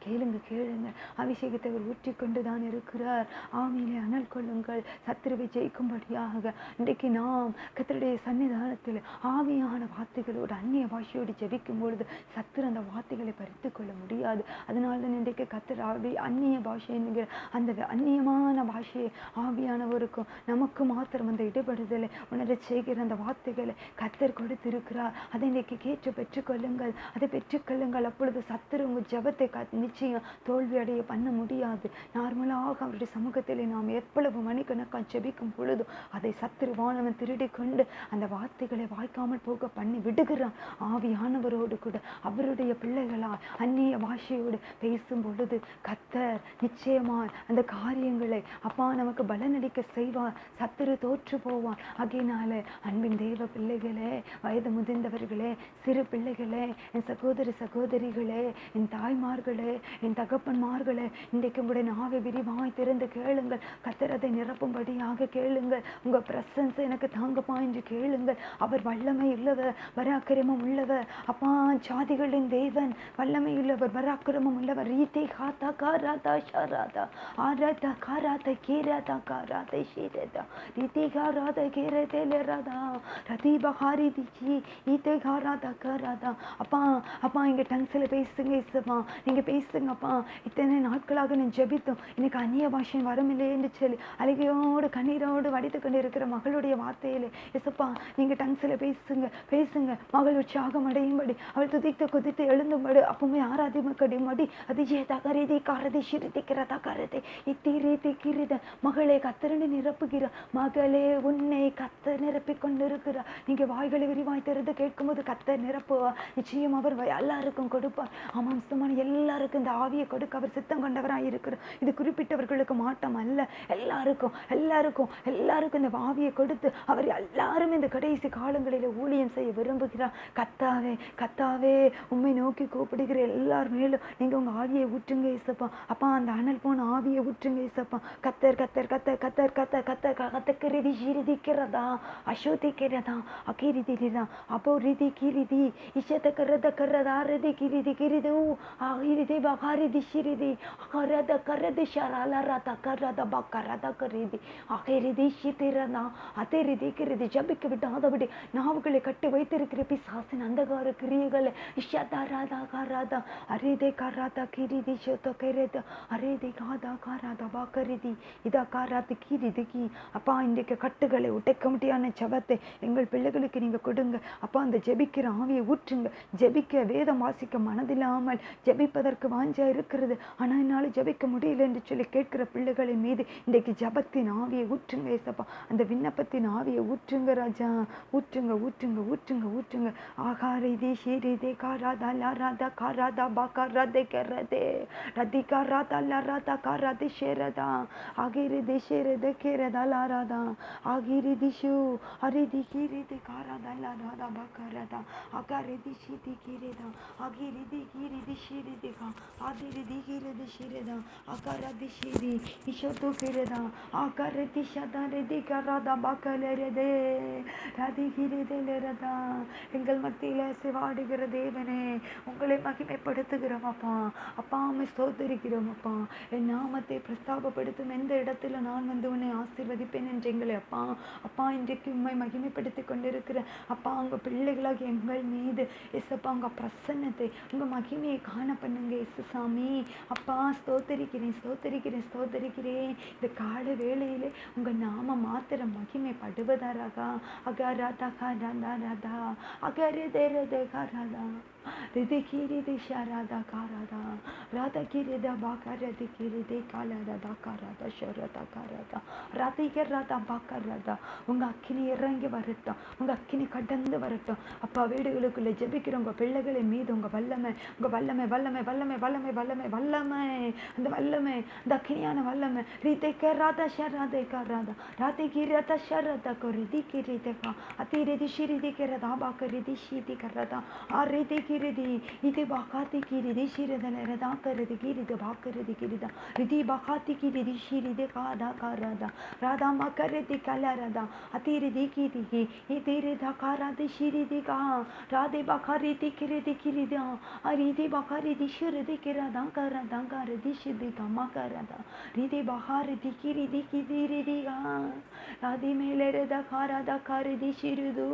கேளுங்க கேளுங்க. அபிஷேகத்தை அவர் ஊற்றி கொண்டு தான் இருக்கிறார். ஆவியிலே அனல் கொள்ளுங்கள், சத்துருவை ஜெயிக்கும்படியாக. இன்றைக்கு நாம் கர்த்தருடைய சன்னிதானத்தில் ஆவியான வார்த்தைகளோடு அந்நிய பாஷையோடு ஜெபிக்கும் பொழுது சத்துரு அந்த வார்த்தைகளை பறித்து கொள்ள முடியாது. அதனால தான் இன்றைக்கு கர்த்தர் அந்நிய பாஷை என்கிற அந்த அந்நியமான பாஷையை ஆவியானவருக்கும் நமக்கு மாத்திரம் அந்த இடைபடுதலை உணர செய்கிற அந்த வார்த்தைகளை கர்த்தர் கொடுத்திருக்கிறார். அதை இன்றைக்கு கேட்டு பெற்றுக்கொள்ளுங்கள், அதை பெற்றுக்கொள்ளுங்கள். அப்பொழுது சத்துரு உங்கள் ஜெபத்தை நிச்சயம் தோல்வி அடைய பண்ண முடியாது. நார்மலாக அவருடைய சமூகத்தில் நாம் எவ்வளவு மணிக்கணக்காக ஜெபிக்கும் பொழுது அதை சத்துருவானவன் திருடி கொண்டு அந்த வார்த்தைகளை வாய்க்காமல் போக பண்ணி விடுகிறான். ஆவியானவரோடு கூட அவருடைய பிள்ளைகளால் அந்நிய பாஷையோடு பேசும் பொழுது கர்த்தர் நிச்சயமாய் அந்த காரியங்களை அப்பா நமக்கு பலனளிக்க செய்வார். சத்துரு தோற்று போவான். ஆகையினால அன்பின் தேவ பிள்ளைகளே, வயது முதிர்ந்தவர்களே, சிறு பிள்ளைகளே, என் சகோதரி சகோதரிகளே, என் தாய்மார்களே, என் தகப்பன்மார்களே, இன்றைக்கு உங்களுடைய நாவை விரிவாய் திறந்து கேளுங்கள். கர்த்தர் அதை நிரப்பும்படியாக கேளுங்கள். உங்க பிரசன்ஸ் எனக்கு தாங்கப்பா என்று கேளுங்கள். அவர் வல்லமை உள்ளவர், பராக்கிரமம் உள்ளவர். அப்பா ஜாதிகளின் தேவன், வல்லமை உள்ளவர், பராக்கிரமம் உள்ளவர். ரீதி காத்தா காராதா ஷாராதா ஆராதா காராதா கீராதா காராதா ஷீரதா ரீதி காராதா கீரதே லேராதா ரதி பஹாரி திச்சி ஈதே காராதா காராதா. அப்பா அப்பா இங்க டங்ஸில் பேசுங்க இசப்பா, நீங்க பேசுங்கப்பா. இத்தனை நாட்களாக நான் ஜெபித்தோம், எனக்கு அந்நிய பாஷை வரமில்லை என்று சொல்லி அழுகையோடு கண்ணீரோடு வடித்து கொண்டு இருக்கிற மகளுடைய வார்த்தையிலே இசப்பா நீங்க டங்ஸில் பேசுங்க பேசுங்க. மகள் உற்சாகம் அடையும்படி, அவள் துதித்து குதித்து எழுந்தும்படி, அப்பவுமே ஆராதிமக்கடியும்படி அதிஜே தகரிதி காரதி சிரித்திக்கிறதா கரதை இத்தீரிதி கிரித மகளே கத்தரனை நிரப்புகிற மகளே உன்னை கத்தர் நிரப்பிக் கொண்டிருக்கிறார். நீங்க வாய்களை விரிவாய் திறந்து கேட்கும்போது கத்தர் நிரப்புவார். நிச்சயம் அவர் எல்லாருக்கும் கொடுப்பார். ஆமாம் சும்மான எல்லாருக்கும் இந்த ஆவியை கொடுக்க அவர் சித்தம் கொண்டவராய் இருக்கிறார். இது குறிப்பிட்டவர்களுக்கு மாட்டம் அல்ல, எல்லாருக்கும் எல்லாருக்கும் எல்லாருக்கும் இந்த ஆவியை கொடுத்து அவர் எல்லாரும் இந்த கடைசி காலங்களில் ஊழியம் செய்ய விரும்புகிறார். கத்தாவே கத்தாவே உம்மை நோக்கி கூப்பிடுகிற எல்லார் மேலும் நீங்க உங்க ஆவியை ஊற்றுங்க இசப்பா. அப்பா அந்த அனல் போன ஆவியை ஊற்றுங்க இசப்பா. கத்தர் கத்தர் கத்தர் கத்தர் கத்தர் கத்தர் கத்தக்கிருதி ஷிரிதிக்கிறதா அசோதிக்கிறதா அகிரிதிரிதா அப்போ ரிதி கிரிதி இஷத்த கரத கரதா ரதி கிரிதி கிரிது ஆகிரிதி பகாரிதி ஷிரிதி கரத கரதி ஷராலரத கரத பக்கரத கரிதி அகிரிதி ஷிதிரதா அதிரிதி கிரிதி ஜபிக்க விடாதபடி நாவுகளை கட்டி வைத்திருக்கிற பிசாசின் அந்தகார கிரியைகளை இஷதராதா கராதா அரிதே கராதா கிரிதி ஷோத்தோ கரத அரிதி காதா கராதா பக்கரிதி இதா கராதி கிரிதி கி. அப்பா இன்றைக்கு கட்டுகளை உடைக்க முடியாத ஜபத்தை எங்கள் பிள்ளைகளுக்கு நீங்க கொடுங்க. அப்பா அந்த ஜெபிக்கிற ஆவியை ஊற்றுங்க. ஜெபிக்க வேதம் வாசிக்க மனதில்லாமல் ஜெபிப்பதற்கு வாஞ்சா இருக்கிறது, ஆனா என்னால ஜெபிக்க முடியல என்று சொல்லி கேட்கிற பிள்ளைகளின் மீது இன்றைக்கு ஜபத்தின் ஆவியை ஊற்றுங்க ஏசப்பா. அந்த விண்ணப்பத்தின் ஆவியை ஊற்றுங்க ராஜா, ஊற்றுங்க ஊற்றுங்க ஊற்றுங்க ஊற்றுங்க. ஆகாரிதி ஷீரிதே காராதா லாராதா காராதா பாகாராதே கரதே ரதி காராதா லாராதா காராதே ஷேரதா ஆகிரிதி ஷேரதே கேரதா லாராதா ஆகிரிதி ஷூ அரிதி கிரிதி காராதா லாராதா பாகாராதா ஆகாரிதி ஷீதி கிரிதா ஆகிரிதி கிரிதி ஷீரிதி கா ஆதிரிதி கிரிதி ஷீரதா ஆகாரதி ஷீதி இஷோது கிரதா ஆகாரதி ஷதா ரதி காராதா பாகலரதே ரதி கிரிதே லரதா. எங்கள் மத்தியில சிவாடுகிற தேவனே உங்களை மகிமைப்படுத்துகிறோம் அப்பா. அப்பா உம்மை ஸ்தோத்திரிக்கிறோம் அப்பா. என் நாமத்தை பிரஸ்தாபப்படுத்தும் எந்த இடத்துல நான் வந்து உன்னை ஆசீர்வதிப்பேன் என்று எங்களை அப்பா அப்பா இன்றைக்கு உண்மை மகிமைப்படுத்தி கொண்டிருக்கிற அப்பா உங்க பிள்ளைகளாக எங்கள் மீது எசப்பா உங்க பிரசன்னத்தை உங்க மகிமையை காண பண்ணுங்க இயேசுசாமி. அப்பா ஸ்தோத்தரிக்கிறேன் ஸ்தோத்தரிக்கிறேன் ஸ்தோத்தரிக்கிறேன். இந்த கால வேளையிலே உங்க நாம மாத்திரம் மகிமைப்படுவதாராகா அகாராதா காராதா ராதா அகரதே காராதா ரிதி கிரிதி ஷராதா காராதா ராதா கிரிதா பாகரதி கிரிதி காலரதா காராதா ஷரதா காராதா ராதி கராதா பாகரதா. உங்க அக்கினி இறங்கி வரட்டும், உங்க அக்கினி கடந்து வரட்டும் அப்பா. வீடுகளுக்குள்ள ஜெபிக்கிற உங்க பிள்ளைகளின் மீது உங்க வல்லமை உங்க வல்லமை வல்லமை வல்லமை வல்லமை வல்லமை வல்லமை அந்த வல்லமை அந்த அக்கினியான வல்லமை ரீதை கராதா ஷராதே காராதா ராதி கிரதா ஷரதா கரிதி கிரிதா அதிரிதி ஷிரிதி கரதா பாகரிதி ஷீதி கரதா ஆரிதி கிரிதி இது பாகாதி கிரிதி ஷிரதலரதா கரதி கிரிதி பாகரதி கிரிதா ரிதி பாகாதி கிரிதி ஷிரிதி காதா காராதா ராதா மக்கரதி கலரதா அதிரிதி கிரிதி இதிரிதா காராதி ஷிரிதி கா ராதி பாகாரிதி கிரிதி கிரிதா அரிதி பாகாரிதி ஷிரதி திக்கிறதா கரதா கரதி சிதிகா மகரதா ரிதி பகாரதி கிரிதி கிதிரிதிகா ராதி மேலரதா காரதா கரதி சிறுது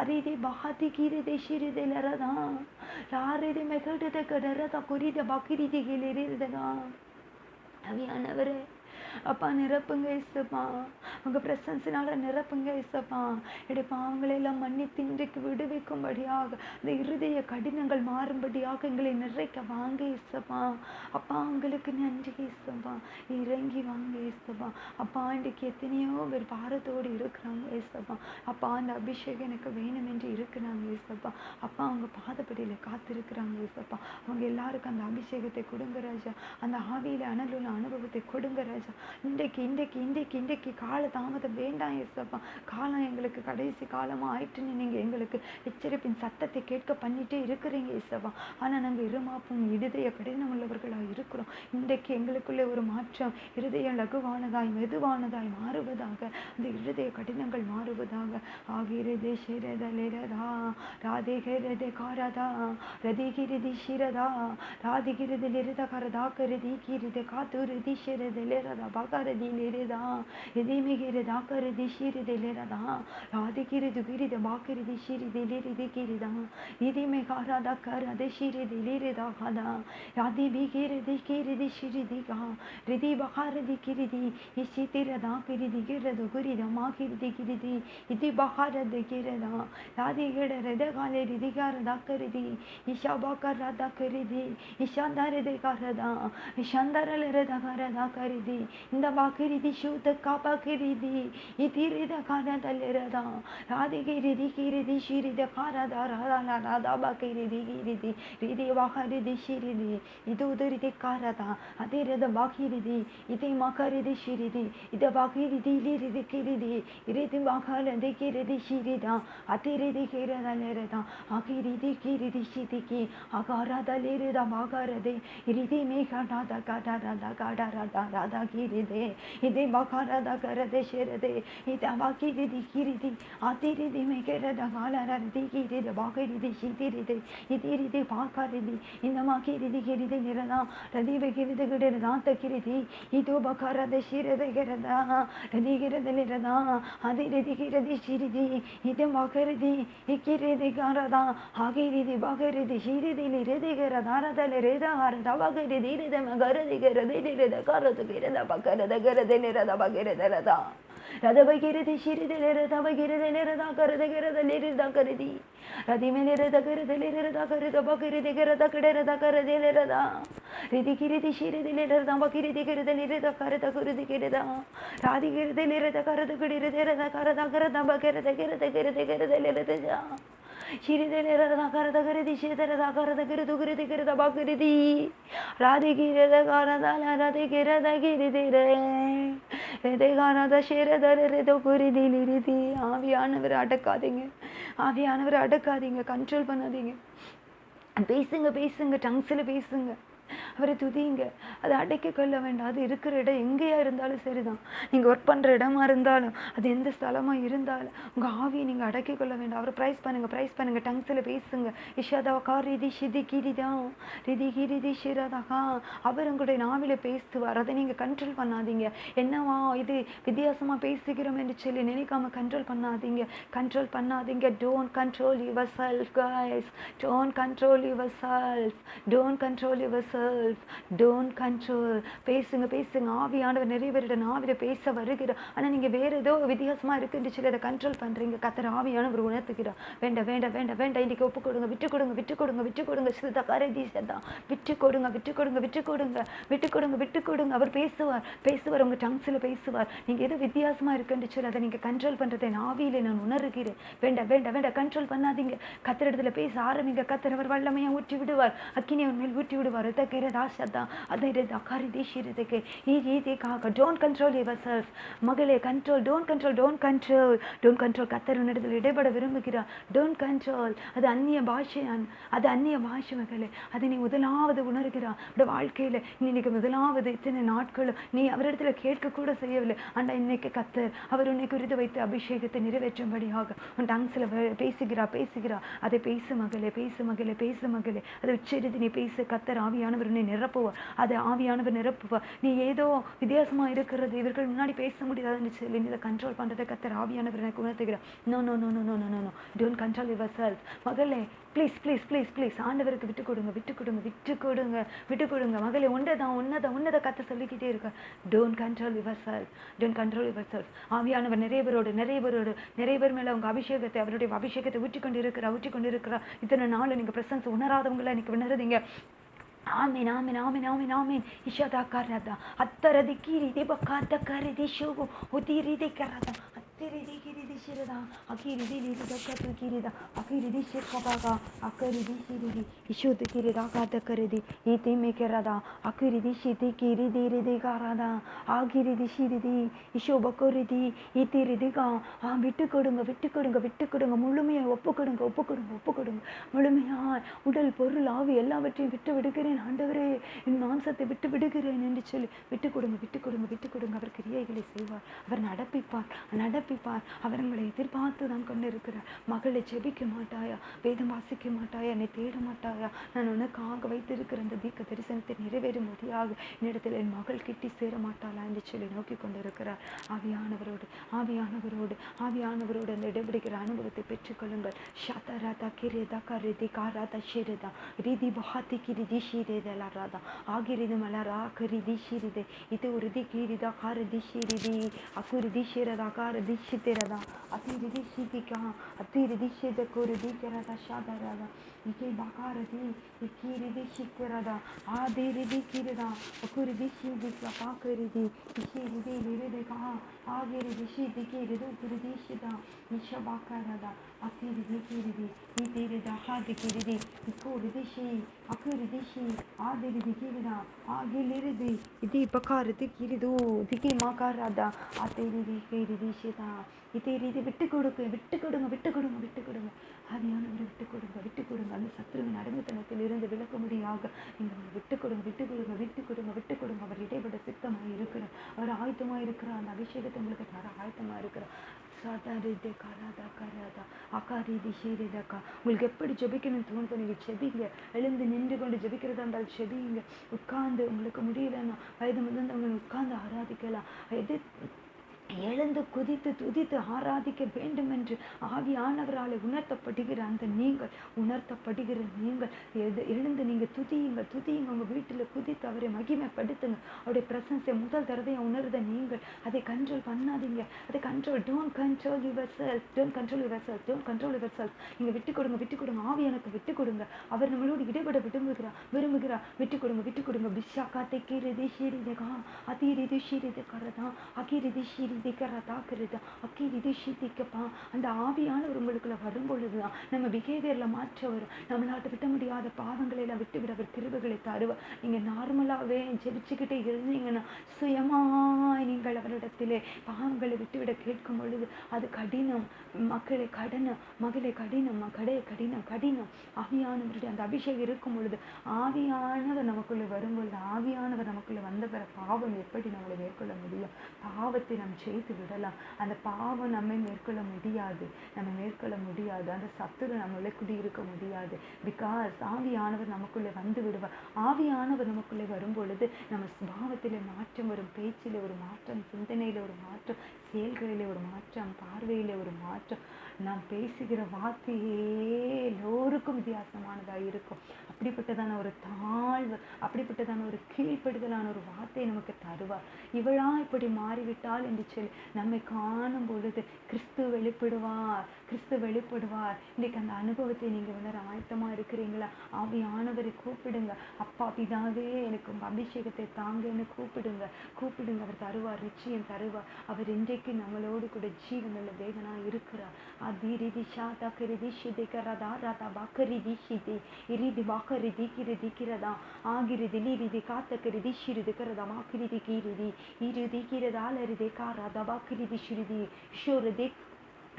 அரிதி பகாதி கிரிதி சிறுதிலரதா ராரிதி மெகடத கடரதா குறித பக்கிரிதி கிளிரிதகா அவியானவரே அப்பா நிரப்புங்க இயேசுப்பா, உங்க பிரசன்ஸினால நிரப்புங்க இயேசுப்பா. என்னுடைய பாவங்களை எல்லாம் மன்னித்து இன்றைக்கு விடுவிக்கும்படியாக அந்த இருதய கடினங்கள் மாறும்படியாக எங்களை நிறைக்க வாங்க இயேசுப்பா. அப்பா உங்களுக்கு நன்றி இயேசுப்பா, இறங்கி வாங்க இயேசுப்பா. அப்பா இன்றைக்கு எத்தனையோ பேர் பாரத்தோடு இருக்கிறாங்க இயேசுப்பா. அப்பா அந்த அபிஷேகம் எனக்கு வேணும் என்று இருக்கிறாங்க இயேசுப்பா. அப்பா அவங்க பாதப்படியில் காத்திருக்கிறாங்க இயேசுப்பா. அவங்க எல்லாருக்கும் அந்த அபிஷேகத்தை கொடுங்க ராஜா, அந்த ஆவியில அனலுள்ள அனுபவத்தை கொடுங்க ராஜா. இன்றைக்கு கால தாமதம் வேண்டாம் இயேசுப்பா. காலம் எங்களுக்கு கடைசி காலமா ஆயிட்டுன்னு நீங்க எங்களுக்கு எச்சரிப்பின் சத்தத்தை கேட்க பண்ணிட்டே இருக்கிறீங்க இயேசுப்பா. ஆனா நாங்க இருமாப்பும் இருதய கடினம் உள்ளவர்களாக இருக்கிறோம். இன்றைக்கு எங்களுக்குள்ளே ஒரு மாற்றம், இருதயம் லகுவானதாய் மெதுவானதாய் மாறுவதாக, அந்த இருதய கடினங்கள் மாறுவதாக. ஆகிரதே ஷிரதா ராதேகிரதே காரதா ரதிகிரிதி ஷிரதா ராதிகிரிதி லிரத கரதா கருதி கிரித காத்துருதி ஷிரதிலிரதா பகரதிலிரதா எதிமிகிரதா கருதி ஷிரிதிலிரதா ராதிகிரிது கிரித பாக்கிரிதி ஷிரிதிலிரிதி கிரிதா இதிமிகாரதா கரதி ஷிரிதிலிரிதா கதா ராதிபிகிரிதி கிரிதி ஷிரிதிகா ரிதி பகாரதி கிரிதி இஷிதிரதா கிரிதி கிரது குரித மாகிரிதி கிரிதி இதி பகாரதி கிரதா ராதிகிரத காலே ரிதிகாரதா கருதி இஷாபகரதா கருதி இஷாந்தரதி கரதா இஷாந்தரலிரதா கரதா கருதி இந்த பாக்கிரிதி சூத காபாக்கிரிதி இதிரித கரதலிரதா ராதிகிரிதி கிரிதி ஷிரித கரதா ராதா ராதா பாக்கிரிதி கிரிதி ரிதி பகாரிதி ஷிரிதி இது உதரிதி கரதா அதிரத பாக்கிரிதி இதை மகரிதி ஷிரிதி இத பாக்கிரிதி லிரிதி கிரிதி இரிதி பகாரதி கிரிதி ஷிரிதா அதிரிதி கிரதலிரதா அகிரிதி கிரிதி ஷிதிகி அகாரதலிரதா பகாரதி இரிதி மேகடாதா கடரதா கடரதா ராதா கிரிதே இதை பகாரதா கரதே ஷிரதே இத பாக்கிரிதி கிரிதி அதிரிதி மேகரதா காலரதி கிரிதி பாகிரிதி ஷிதிரிதி இதிரிதி பாகாரிதி இந்த மாகிரிதி கிரிதி நிரதா ரதி வெகிரிதி கிரதா தகிரிதி இது பகாரதே ஷிரதே கிரதா ரதி கிரதலிரதா அதிரிதி கிரதி ஷிரிதி இது மகரிதி இக்கிரிதி காரதா ஆகிரிதி பகரிதி ஷிரிதி லிரிதி கிரதா ரதலிரதா ஹரதா பகரிதி ரித மகரிதி கிரதி லிரித காரது கிரதா பகரத கிரதி லிரத பகரிதரதா ரத பகிரிதி ஷிரிதி லிரதா பகிரிதி லிரதா கரத கிரத லிரிதா கரிதி ரதி மேலிரத கிரத லிரதா கரித பகிரிதி கிரத கிடரத கரதி லிரதா ரிதி கிரிதி ஷிரிதி லிரதா பகிரிதி கிரத லிரதா கரத குருதி கிரதா ராதி கிரதி லிரத கரத கிரதி லிரதா கரத கரத பகிரத கிரத கிரதி கிரத லிரதா ஷிரிதிலிரதா கரத கிரதி ஷிதரதா கரத கிருது கிருதி கிருத பகிரிதி ராதி கிரத கரத லரதி கிரத கிரிதிரே ரதி கரத ஷிரதர ரிது குரிதி லிரிதி. ஆவியானவர் அடக்காதீங்க, ஆவியானவர் அடக்காதீங்க, கண்ட்ரோல் பண்ணாதீங்க. பேசுங்க, டங்ஸில் பேசுங்க, அவரை துதிங்க. அதை அடைக்க கொள்ள வேண்டாம். அது இருக்கிற இடம் எங்கேயா இருந்தாலும் சரிதான், நீங்கள் ஒர்க் பண்ணுற இடமா இருந்தாலும், அது எந்த ஸ்தலமாக இருந்தாலும் உங்கள் ஆவியை நீங்கள் அடக்கி கொள்ள வேண்டாம். அவரை ப்ரைஸ் பண்ணுங்க, டங்ஸில் பேசுங்க. இஷாதா காரிதி ஷிதி கிரிதா ரிதி கிரிதி ஷிரதா. அவர் உங்களுடைய நாவில பேசுவார், அதை நீங்கள் கண்ட்ரோல் பண்ணாதீங்க. என்னவா இது வித்தியாசமாக பேசுகிறோம் என்று சொல்லி நினைக்காம கண்ட்ரோல் பண்ணாதீங்க. Don't control your self guys, don't control your self, don't control your self, don't control. பேசுங்க. ஆவியானவர் நிறைய பேரிட நாவில பேச வருகிறார். ஆனால் நீங்கள் வேற ஏதோ வித்தியாசமாக இருக்குன்னு சொல்லி அதை கண்ட்ரோல் பண்ணுறீங்க. கர்த்தர் ஆவியானவர் உணர்த்துகிறார். வேண்டாம், இன்னைக்கு ஒப்பு கொடுங்க, விட்டு கொடுங்க. சிதா கரதி சதா விட்டு கொடுங்க. அவர் பேசுவார், உங்கள் டங்ஸில் பேசுவார். நீங்கள் ஏதோ வித்தியாசமாக இருக்குன்னு சொல்லி அதை நீங்கள் கண்ட்ரோல் பண்ணுறதை ஆவியில நான் உணர்கிறேன். வேண்டாம், கண்ட்ரோல் பண்ணாதீங்க. கர்த்தர் இடத்துல பேச ஆரம்பிங்க. கர்த்தர் அவர் வல்லமையை ஊற்றி விடுவார், அக்கினி அவர் மேல் ஊற்றி விடுவார். Don't control yourself. மகளே control, don't control, don't control, don't control. கர்த்தர் உன்னிடத்தில் இடைபட விரும்புகிறார். Don't control. அது அந்நிய பாஷை, அது அந்நிய பாஷை மகளே. அதை நீ முதலாவது உணர்கிறார் உடைய வாழ்க்கையில. இன்னைக்கு முதலாவது இத்தனை நாட்களும் நீ அவரிடத்துல கேட்க கூட செய்யவில்லை. ஆனா இன்னைக்கு கர்த்தர் அவர் உன்னை குறித்து வைத்து அபிஷேகத்தை நிறைவேற்றும்படியாக உன் டங்ஸ்ல பேசுகிறா. அதை பேசு மகளே, பேசு மகளே, பேசு மகளே. அதை உச்சரித்து நீ பேசு. கர்த்தர் ஆவியானவர் உன்னை நிரப்புவார். அதை ஆவியானவர் நிரப்புவார். நீ ஏதோ வித்தியாசமா இருக்கிறது, இவர்கள் முன்னாடி பேச முடியாதுன்னு சொல்லி இதை கண்ட்ரோல் பண்றதை கர்த்தர் ஆவியானவர் எனக்கு உணர்த்துகிறார். No no no no no no no don't control yourself. மகளே ப்ளீஸ் ப்ளீஸ் ப்ளீஸ் ப்ளீஸ் ஆண்டவருக்கு விட்டு கொடுங்க, விட்டு கொடுங்க, விட்டு கொடுங்க, விட்டு கொடுங்க மகளே. உன்னத கத்த சொல்லிக்கிட்டே இருக்க. Don't control your self, don't control your self. ஆவியானவர் நிறைய பேர் மேல உங்க அபிஷேகத்தை, அவருடைய அபிஷேகத்தை ஊற்றி கொண்டு இருக்கிறா. இத்தனை நாள் நீங்க பிரசன்ஸ் உணராதவங்கள இன்னைக்கு உணருதீங்க. ஆமீன் ஆமீன் ஆமீன் ஆமீன் ஆமீன். இஷாதா கரதா அத்தரதி கிரிதி பக்காத கரிதி ஷோகு உதிரிதி கரதா அத்திரிதி கிரிதி ஷிரதா அகிரிதி லிதி கத்து கிரிதா அகிரிதி ஷிர்கபாகா அகரிதி ஷிரிதி இஷுது கிரிதா காத கரிதி இதிமே கரதா அகிரிதி ஷிதி கிரிதி ரிதி கரதா ஆகிரிதி ஷிரிதி இஷோபகரிதி இதிரிதிகா. விட்டு கொடுங்க, விட்டு கொடுங்க, விட்டு கொடுங்க. முழுமையாக ஒப்பு கொடுங்க, ஒப்பு கொடுங்க, ஒப்பு கொடுங்க. முழுமையாய் உடல் பொருள் ஆவி எல்லாவற்றையும் விட்டு விடுகிறேன் ஆண்டவரே, என் மாம்சத்தை விட்டு விடுகிறேன் என்று சொல்லி விட்டு கொடுங்க, விட்டு கொடுங்க, விட்டு கொடுங்க. அவர் கிரியைகளை செய்வார், அவர் நடப்பிப்பார். அவர் உங்களை எதிர்பார்த்து தான் கொண்டு இருக்கிறார். மகளை ஜெபிக்க மாட்டாயா, வேதம் வாசிக்க மாட்டாயா, என்னை தேட மாட்டாயா, நான் உனக்காக வைத்திருக்கிற அந்த தீர்க்க தரிசனத்தை நிறைவேறும்படியாக என்னிடத்தில் என் மகள் கிட்டி சேர மாட்டாளா என்று சொல்லி நோக்கி கொண்டிருக்கிறார். ஆவியானவரோடு அந்த இடைபிடிக்கிற அனுபவத்தை பெற்றுக்கொள்ளுங்கள். ஷாதராதா கிரேதா கரிதி காராதா ஷிரதா ரிதி பஹாதி கிரிதி ஷிரேதலா ராதா ஆகிரிதி மலரா கரிதி ஷிரிதே இது உறுதி கீரிதா காரதி ஷிரிதி அகுரிதி ஷிரதா காரதி ஷித்திரதா அதிரிதி ஷிதிகா அதிரிதி ஷித குருதி கரதா ஷாதராதா இகே பகாரதி இக்கிரிதி ஷித்திரதா ஆதிரிதி கிரதா அகுரிதி ஷிதிகா பாகரிதி இஷிரிதி லிரிதிகா ஆகிரிதி ஷிதிகி ரிது குருதி ஷிதா நிஷபாகரதா அதிரிதி கிரிதி இதிரிதா ஹாதி கிரிதி இக்குரிதி ஷி அகுரிதி ஷி ஆதிரிதி கிரதா ஆகிலிரிதி இதி பகாரதி கிரிது திகி மாகாரதா அதிரிதி கிரிதி ஷிதா இதிரிதி விட்டு கொடுங்க, விட்டு கொடுங்க, விட்டு கொடுங்க, விட்டு கொடுங்க. ஆவியானவரை விட்டு கொடுங்க, விட்டு கொடுங்க. அந்த சத்துருவின் அடிமைத்தனத்தில் இருந்து விளக்கும்படியாக நீங்கள் விட்டு கொடுங்க, விட்டு கொடுங்க, விட்டு கொடுங்க, விட்டு கொடுங்க. அவர் இடைப்பட சித்தமாக இருக்கிறார், அவர் ஆயத்தமாக இருக்கிறார். அந்த அபிஷேகத்தை உங்களுக்கு தர ஆயத்தமாக இருக்கிறார். உங்களுக்கு எப்படி ஜெபிக்கணும்னு தோணுது நீங்க ஜெபிங்க. எழுந்து நின்று கொண்டு ஜெபிக்கிறதா இருந்தால் ஜெபிங்க. உட்கார்ந்து உங்களுக்கு முடியலன்னா வயது முதிர்ந்தவங்க உட்கார்ந்து ஆராதிக்கலாம். எழுந்து குதித்து துதித்து ஆராதிக்க வேண்டும் என்று ஆவியானவராலே உணர்த்தப்படுகிற நீங்கள் எழுந்து நீங்க துதியுங்க. உங்க வீட்டில் குதித்து அவரை மகிமைப்படுத்துங்க. அவருடைய பிரசன்ஸை முதல் தடவையை உணர்ந்த நீங்கள் அதை கண்ட்ரோல் பண்ணாதீங்க. அதை டோன்ட் கண்ட்ரோல் யுவர் செல்ஃப். நீங்க விட்டு கொடுங்க, விட்டு கொடுங்க. ஆவி எனக்கு விட்டு கொடுங்க. அவர் நம்மளோடு இடைபட விரும்புகிறார். விட்டு கொடுங்க. பிஷா காத்தை கீரிதி ஷீரிதா அதிரிதி ஷீரிதி கரதா அகிரிதி ஷீரி அந்த ஆவியானவர் உங்களுக்குள்ள வரும் பொழுதுதான் நம்ம பிஹேவியர்ல மாற்ற வரும். நம்மளாட்ட விட முடியாத பாவங்களை எல்லாம் விட்டுவிட அவர் கிருபைகளை தருவார். நீங்க நார்மலாவே ஜெபிச்சுக்கிட்டே இருந்தீங்கன்னா சுயமாய் நீங்கள் அவரிடத்திலே பாவங்களை விட்டுவிட கேட்கும் பொழுது அது கடினம். மகளே கடினம். ஆவியானவருடைய அந்த அபிஷேகம் இருக்கும் பொழுது ஆவியானவர் நமக்குள்ள வரும் பொழுது ஆவியானவர் நமக்குள்ள வந்த பிற பாவம் எப்படி நம்மளை மேற்கொள்ள முடியும்? பாவத்தை நம்ம ஜெயித்து விடலாம். அந்த பாவம் நம்மை மேற்கொள்ள முடியாது. அந்த சத்துரு நம்மளை குடியிருக்க முடியாது. பிகாஸ் ஆவியானவர் நமக்குள்ளே வந்து விடுவார். ஆவியானவர் நமக்குள்ளே வரும் பொழுது நம்ம சுபாவத்திலே மாற்றம் வரும். பேச்சிலே ஒரு மாற்றம், சிந்தனையில ஒரு மாற்றம், செயல்களிலே ஒரு மாற்றம், பார்வையிலே ஒரு மாற்றம். நாம் பேசுகிற வார்த்தையே எல்லோருக்கும் வித்தியாசமானதாக இருக்கும். அப்படிப்பட்டதான ஒரு தாழ்வு, அப்படிப்பட்டதான ஒரு கீழ்ப்படுதலான ஒரு வார்த்தையை நமக்கு தருவார். இவளா இப்படி மாறிவிட்டால் என்று சொல்லி நம்மை காணும் பொழுது கிறிஸ்து வெளிப்படுவார். கிறிஸ்து வெளிப்படுவார். இன்னைக்கு அந்த அனுபவத்தை நீங்க உணர ஆயத்தமா இருக்கிறீங்களா? ஆவியானவரை கூப்பிடுங்க. அப்பா பிதாவே எனக்கு உங்க அபிஷேகத்தை தாங்கன்னு கூப்பிடுங்க. கூப்பிடுங்க. அவர் தருவார், நிச்சயம் தருவார். அவர் இன்றைக்கு நம்மளோடு கூட ஜீவனுள்ள தேவனா இருக்கிறார். அதிரிதி ஷாதா கிரிதி ஷிதிகரதா ரதா பக்கரிதி ஷிதி இரிதி பக்கரிதி கிரிதி கிரதா ஆகிரிதி லிரிதி காத்த கிரிதி ஷிரிதி கரதா மாக்கிரிதி கிரிதி இறுதி கிரதாலரிதி காரதா பக்கரிதி ஷிரிதி ஷோரதி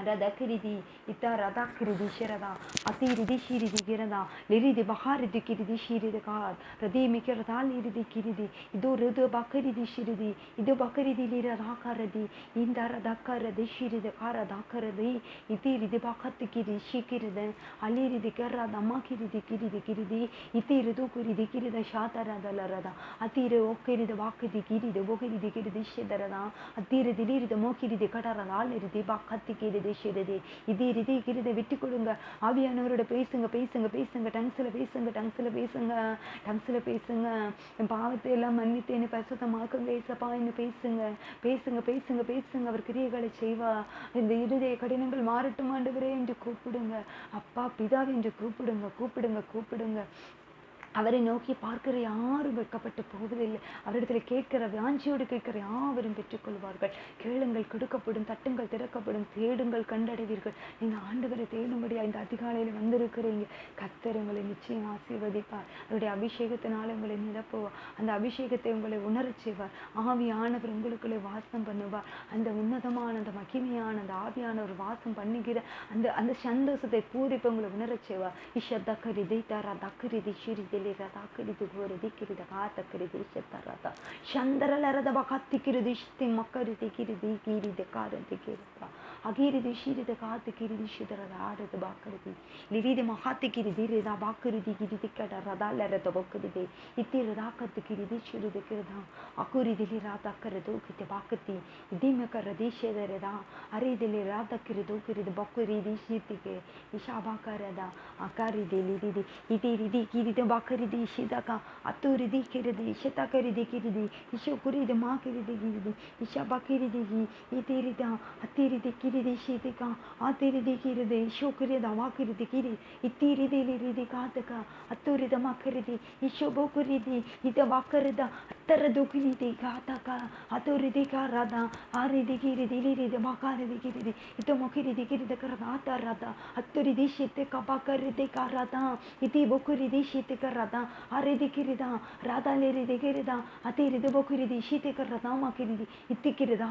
ரதகிரிதி இத்த ரதகிரிதி ஷரதா அதிரிதி ஷிரிதி கிரதா லிரிதி பஹாரிதி கிரிதி ஷிரிதி கார் ரதீமி கிரதா லிரிதி கிரிதி இது ருது பக்கரிதி ஷிரிதி இது பக்கரிதி லிரதாகரதி இந்த ரதகரதி ஷிரிதி காரதாகரதி இத்திரிதி பக்கத்து கிரி ஷிகிரித அலிரிதி கரதா மகிரிதி கிரிதி கிரிதி இத்திரிது கிரிதி கிரித ஷாதரதலரதா அதிரு ஓக்கிரிதி வாக்கிதி கிரிதி ஓகிரிதி கிரிதி ஷிதரதா அதிரிதி லிரிதி மோகிரிதி கடரதா லிரிதி பக்கத்து கிரிதி இது விட்டு கொடுங்க. ஆவியானவரோட பேசுங்க பேசுங்க பேசுங்க. டங்ஸ்ல பேசுங்க டங்ஸ்ல பேசுங்க டங்ஸ்ல பேசுங்க. என் பாவத்தை எல்லாம் மன்னித்து என்னை பரிசுத்தமாக்குங்க ஏசப்பா என்று பேசுங்க பேசுங்க பேசுங்க பேசுங்க. அவர் கிரியைகளை செய்வா. இந்த இருதய கடினங்கள் மாறட்டும் ஆண்டவரே என்று கூப்பிடுங்க. அப்பா பிதாவே என்று கூப்பிடுங்க கூப்பிடுங்க கூப்பிடுங்க. அவரை நோக்கி பார்க்கிற யாரும் வெட்கப்பட்டு போவதில்லை. அவரிடத்துல கேட்கிற வாஞ்சியோடு கேட்கிற யாவரும் பெற்றுக்கொள்வார்கள். கேளுங்கள் கொடுக்கப்படும், தட்டுங்கள் திறக்கப்படும், தேடுங்கள் கண்டடைவீர்கள். நீங்க ஆண்டவரை தேடும்படியா இந்த அதிகாலையில வந்திருக்கிறீங்க. கர்த்தர் உங்களை நிச்சயம் ஆசீர்வதிப்பார். அவருடைய அபிஷேகத்தினால உங்களை நிரப்புவார். அந்த அபிஷேகத்தை உங்களை உணரச் செய்வார். ஆவியானவர் உங்களுக்குள்ளே வாசம் பண்ணுவார். அந்த உன்னதமான அந்த மகிமையான அந்த ஆவியானவர் வாசம் பண்ணுகிற அந்த அந்த சந்தோஷத்தை பூரிப்ப உங்களை உணரச் செய்வார். இஷதக்கரிதை தரா தக்கரிதி ஷிரிதி ரதாக்கிரிது கோரிதி கிரித காத்தக்கிரிதி ஷத்தரதா சந்தரலரத பகத்திக்கிரிதி ஷித்தி மக்கரிதி கிரிதி கிரித காரதி கிரிதா அகிரிதி ஷிரித காத்து கிரிதி ஷிதரத ஆரத பாக்கரிதி லிரிதி மகாத்தி கிரிதி ரிதா பாக்கரிதி கிரிதி கடரதா லரத பக்கரிதி இத்தி ரதாக்கத்து கிரிதி ஷிரித கிரதா அகுரிதி லிராதக்கரது கிட்ட பாக்கத்தி இதிம கரதி ஷேதரதா அரிதி லிராதக்கிரிது கிரிதி பக்கரிதி ஷித்திகே இஷாபாக்கரதா அகாரிதி லிரிதி இதி ரிதி கிரித பாக்கரிதி ஷிதகா அத்துரிதி கிரிதி ஷதகரிதி கிரிதி இஷோகுரிதி மாக்கிரிதி கிரிதி இஷாபாக்கிரிதி இதிரிதா அத்திரிதி கிரிதி ஷிதிகா ஆத்திரிதி கிரிதி இஷோகுரிதா வாக்கிரிதி கிரி இத்திரிதி லிரிதி காத்தகா அத்துரித மாக்கிரிதி இஷோபோகுரிதி இத வாக்கரதா அத்தரது கிரிதி காத்தகா அத்துரிதி காரதா ஆரிதி கிரிதி லிரிதி மாக்காரிதி கிரிதி இத மோகிரிதி கிரித கரதா ஆத்தரதா அத்துரிதி ஷிதிகா பாக்கரிதி காரதா இதி போகுரிதி ஷிதிகா ரதா ஆரிதி கிரிதா ராதா லிரிதி கிரிதா அத்திரிதி போகுரிதி ஷிதிகா ரதா மாக்கிரிதி இத்திகிரிதா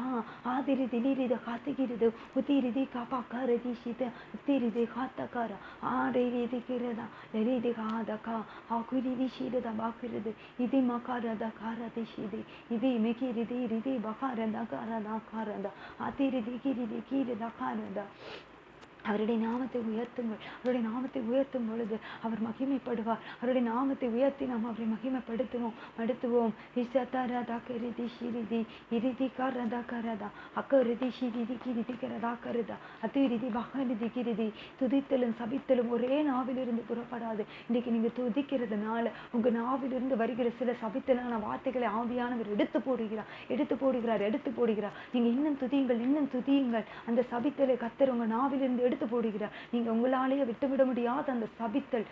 ஆதிரிதி லிரிதி காத்திகிரிது உத்திரிதி காபாக்கரிதி ஷித இத்திரிதி காத்தகர ஆரிதி கிரிதா லிரிதி காதகா ஆகுரிதி ஷிதா பாக்கிரிதி இதி மகாரதா காரதி ஷிதி இதி மிகிரிதி ரிதி பகாரதா காரதா காரதா அத்திரிதி கிரிதி கிரிதா காரதா. அவருடைய நாமத்தை உயர்த்துங்கள். அவருடைய நாமத்தை உயர்த்தும் பொழுது அவர் மகிமைப்படுவார். அவருடைய நாமத்தை உயர்த்தி நாம் அவரை மகிமைப்படுத்துவோம். இசதரதா கரிதி ஷிரிதி இரிதி கரதா கரதா அக்கரிதி ஷிரிதி கிரிதி கரதா கரதா அதிரிதி பகரிதி கிரிதி. துதித்தலும் சபித்தலும் ஒரே நாவிலிருந்து புறப்படாது. இன்னைக்கு நீங்க துதிக்கிறதுனால உங்க நாவிலிருந்து வருகிற சில சபித்தலான வார்த்தைகளை ஆவியானவர் எடுத்து போடுகிறார். நீங்க இன்னும் துதியுங்கள். அந்த சபித்தலை கர்த்தர் உங்க நாவிலிருந்து எடுத்து போடுகிறார். நீங்க உங்களாலேயே விட்டுவிட முடியாத அந்த சபித்தல்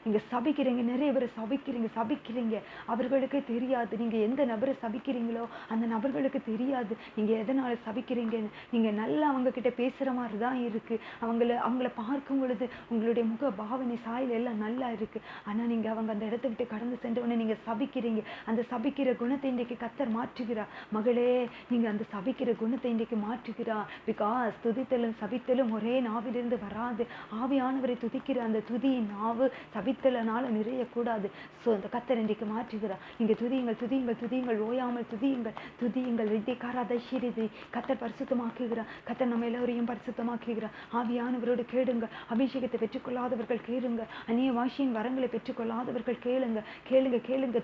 நீங்க சபிக்கிறீங்க. நிறைய பேரை சபிக்கிறீங்க. அவர்களுக்கு தெரியாது நீங்க எந்த நபரை சபிக்கிறீங்களோ அந்த நபர்களுக்கு தெரியாது நீங்க எதனால சபிக்கிறீங்கன்னு. நீங்க நல்லா அவங்க கிட்ட பேசுற மாதிரி தான் இருக்கு. அவங்கள பார்க்கும் பொழுது உங்களுடைய முக பாவனை சாயல் எல்லாம் நல்லா இருக்கு. ஆனா நீங்க அவங்க அந்த இடத்தை விட்டு கடந்து சென்றவொடனே நீங்க சபிக்கிறீங்க. அந்த சபிக்கிற குணத்தை இன்றைக்கு கர்த்தர் மாற்றுகிறார். மகளே, நீங்க அந்த சபிக்கிற குணத்தை இன்றைக்கு மாற்றுகிறார். பிகாஸ் துதித்தலும் சபித்தலும் ஒரே நாவிலிருந்து வராது. ஆவியானவரை துதிக்கிற அந்த துதியின் நாவு சபித்தலனால நிறையக்கூடாது. ஸோ அந்த கர்த்தர் இன்றைக்கு மாற்றுகிறார். நீங்க துதியுங்கள் ஓயாமல் துதியுங்கள் வித்தை காராத ஷிரிதி. கர்த்தர் பரிசுத்தமாக்குகிறார். கர்த்தர் நம்ம எல்லோரையும் பரிசுத்தமாக்குகிறார். ஆவியானவரோடு கேளுங்க. அபிஷேகத்தை பெற்றுக்கொள்ளாதவர்கள் கேளுங்க. அந்நிய வாசியின் வரங்களை பெற்றுக்கொள்ளாதவர்கள் கேளுங்க.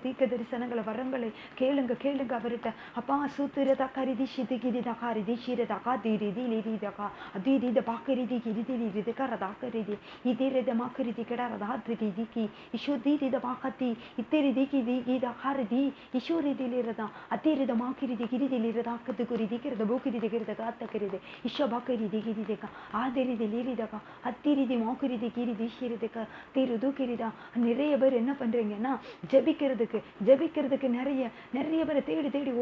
தீர்க்க தரிசனங்களை வரங்களை கேளுங்க அவர்கிட்ட. அப்பா சூத்திரதா கரிதி ஷிதி கிரிதா காரிதி ஷிரதா கா தீரிதி லிரிதா அதிரித பாக்கரிதி கிரிதிலி ரிதகரதாக்கரிதி இதிரிதமாக்கரிதி கிடரதாத்ரிதிகி இஷுதிரிதமாகதி இத்திரிதிகி திகிதஹரிதி இஷுரிதிலிரதா அத்திரிதமாக்கிரிதி கிரிதிலிரதாக்கது குறிதிகிரத பூக்கிரிதிகிரத காத்தகிரிதி இஷபாக்கரிதி கிரிதிக ஆதிரிதிலிரிதக அத்திரிதி மாக்கிரிதி கிரிதி ஷிரிதிக திருதுகிரிதா. நிறைய பேர் என்ன பண்றீங்கன்னா ஜெபிக்கிறதுக்கு நிறைய பேரை தேடி தேடி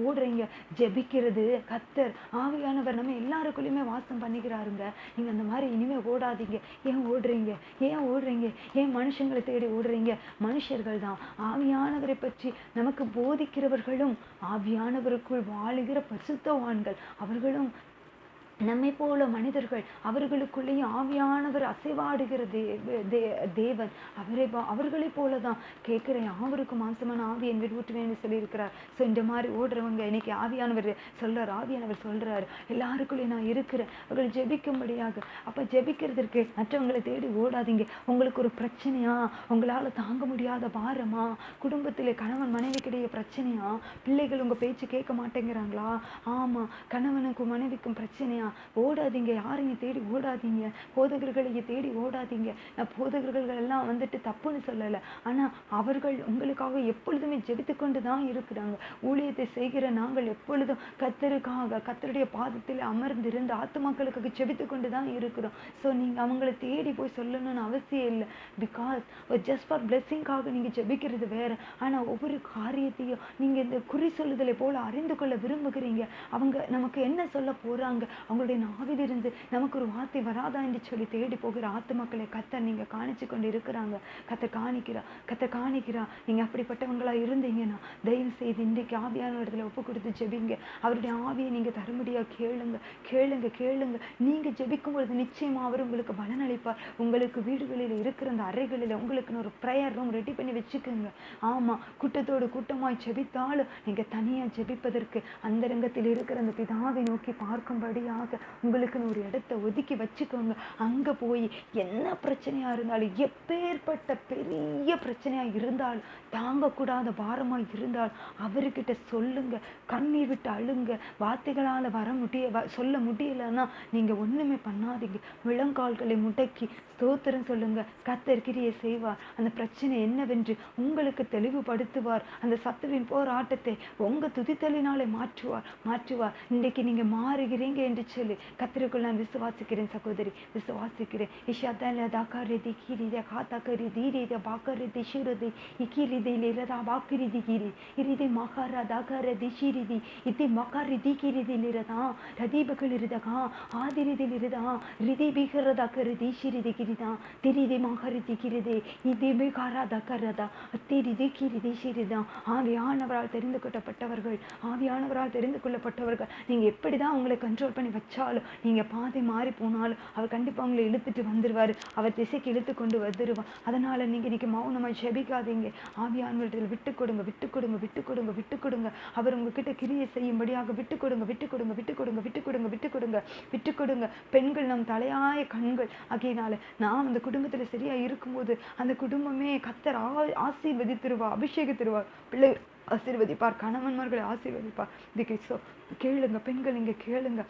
ஓடுறீங்க. ஜெபிக்கிறது கர்த்தர் ஆவியானவர் நம்ம எல்லாருக்குள்ளயுமே வாசம் பண்ணிக்கிறாருங்க. நீங்க அந்த மாதிரி இனிமே ஓடாதீங்க. ஏன் ஓடுறீங்க? ஏன் மனுஷங்களை தேடி ஓடுறீங்க? மனுஷர்கள் தான். ஆவியானவரை பற்றி நமக்கு போதிக்கிறவர்களும் ஆவியானவருக்குள் வாழுகிற பரிசுத்தவான்கள் அவர்களும் நம்மை போல மனிதர்கள், அவர்களுக்குள்ளேயும் ஆவியானவர் அசைவாடுகிற தேவன் அவர்களை போலதான். கேட்கிறேன், அவருக்கு மாம்சமான ஆவி என் வீடு ஊற்றுவேன்னு சொல்லியிருக்கிறார். ஸோ இந்த மாதிரி ஓடுறவங்க இன்னைக்கு ஆவியானவர் சொல்றாரு எல்லாருக்குள்ளேயும் நான் இருக்கிறேன், அவர்கள் ஜெபிக்கும்படியாக. அப்ப ஜெபிக்கிறதுக்கு மற்றவங்களை தேடி ஓடாதீங்க. உங்களுக்கு ஒரு பிரச்சனையா, உங்களால தாங்க முடியாத பாரமா, குடும்பத்திலே கணவன் மனைவிக்கிடையே பிரச்சனையா, பிள்ளைகள் உங்க பேச்சு கேட்க மாட்டேங்கிறாங்களா, ஆமா கணவனுக்கும் மனைவிக்கும் பிரச்சனையா, ஓடாதீங்க. யாரையும் தேடி ஓடாதீங்க, போதகர்களையே தேடி ஓடாதீங்க. நான் போதகர்கள் எல்லாம் வந்துட்டு தப்புன்னு சொல்லலை, ஆனா அவர்கள் உங்களுக்காக எப்பொழுதுமே ஜெபித்து கொண்டுதான் இருக்கிறாங்க. ஊழியத்தை செய்கிற நாங்கள் எப்பொழுதும் கர்த்தருடைய பாதத்தில் அமர்ந்திருந்து ஆத்துமாக்களுக்கு ஜெபித்து கொண்டுதான் இருக்கிறோம். ஸோ நீங்க அவங்களை தேடி போய் சொல்லணும்னு அவசியம் இல்லை. பிகாஸ் ஜஸ்ட் ஃபார் பிளெஸிங்காக நீங்க ஜெபிக்கிறது வேற. ஆனா ஒவ்வொரு காரியத்தையும் நீங்க இந்த குறி சொல்லுதலை போல அறிந்து கொள்ள விரும்புகிறீங்க. அவங்க நமக்கு என்ன சொல்ல போறாங்க, அவங்களுடைய நாவிலிருந்து நமக்கு ஒரு வார்த்தை வராதா என்று சொல்லி தேடி போகிற ஆத்துமக்களை கர்த்தர் நீங்க காணிச்சு கொண்டு இருக்கிறாங்க. கர்த்தர் காணிக்கிறா. நீங்க அப்படிப்பட்டவங்களா இருந்தீங்கன்னா தயவு செய்து இன்றைக்கு ஆவியான இடத்துல ஒப்பு கொடுத்து ஜெபிங்க. அவருடைய ஆவியை நீங்க தரும்படியா கேளுங்க. நீங்க ஜெபிக்கும் பொழுது நிச்சயமா அவர் உங்களுக்கு பலன் அளிப்பார். உங்களுக்கு வீடுகளில் இருக்கிற அந்த அறைகளில் உங்களுக்கு ஒரு ப்ரேயர் ரூம் ரெடி பண்ணி வச்சுக்கோங்க. ஆமா, கூட்டத்தோடு கூட்டமாய் ஜெபித்தாலும் நீங்க தனியா ஜெபிப்பதற்கு அந்த ரங்கத்தில் இருக்கிற அந்த பிதாவை நோக்கி பார்க்கும்படியாக உங்களுக்குன்னு ஒரு இடத்தை ஒதுக்கி வச்சுக்கோங்க. அங்க போய் என்ன பிரச்சனையா இருந்தாலும், எப்பேற்பட்ட பெரிய பிரச்சனையா இருந்தாலும், தாங்கக்கூடாத பாரமா இருந்தால் அவர்கிட்ட சொல்லுங்க. கண்ணீர் விட்டு அழுங்க. வார்த்தைகளால சொல்ல முடியலன்னா நீங்க ஒண்ணுமே பண்ணாதீங்க. முழங்கால்களை முடக்கி ஸ்தோத்திரம் சொல்லுங்க. கர்த்தர் கிரியை செய்வார். அந்த பிரச்சனை என்னவென்று உங்களுக்கு தெளிவுபடுத்துவார். அந்த சத்துருவின் போராட்டத்தை உங்க துதித்தலினாலே மாற்றுவார். இன்றைக்கு நீங்க மாறுகிறீங்க என்று சொல்லி கர்த்தருக்குள் நான் விசுவாசிக்கிறேன். சகோதரி, விசுவாசிக்கிறேன். ஆவியானவரால் தெரிந்து கொள்ளப்பட்டவர்கள் நீங்க எப்படிதான் உங்களை கண்ட்ரோல் பண்ணி வச்சாலும், நீங்க பாதை மாறி போனாலும் அவர் கண்டிப்பா உங்களை இழுத்துட்டு வந்துருவாரு. அவர் திசைக்கு இழுத்து கொண்டு வந்துருவார். அதனால நீங்க இன்னைக்கு மௌனமாய் ஜெபிக்காதீங்க. ஆவியானவரிடத்தில் விட்டு கொடுங்க. அவர் உங்ககிட்ட கிரியை செய்யும்படியாக விட்டு கொடுங்க. பெண்கள் நம் தலையாய கண்கள் ஆகையினால நாம் அந்த குடும்பத்துல சரியா இருக்கும்போது அந்த குடும்பமே கர்த்தர் ஆசீர்வதித்திருவார், அபிஷேகித்திருவார். பிள்ளை ஆசீர்வதிப்பார், கணவன்மார்களை ஆசீர்வதிப்பார். இதுக்கு கேளுங்க பெண்கள், நீங்க கேளுங்க.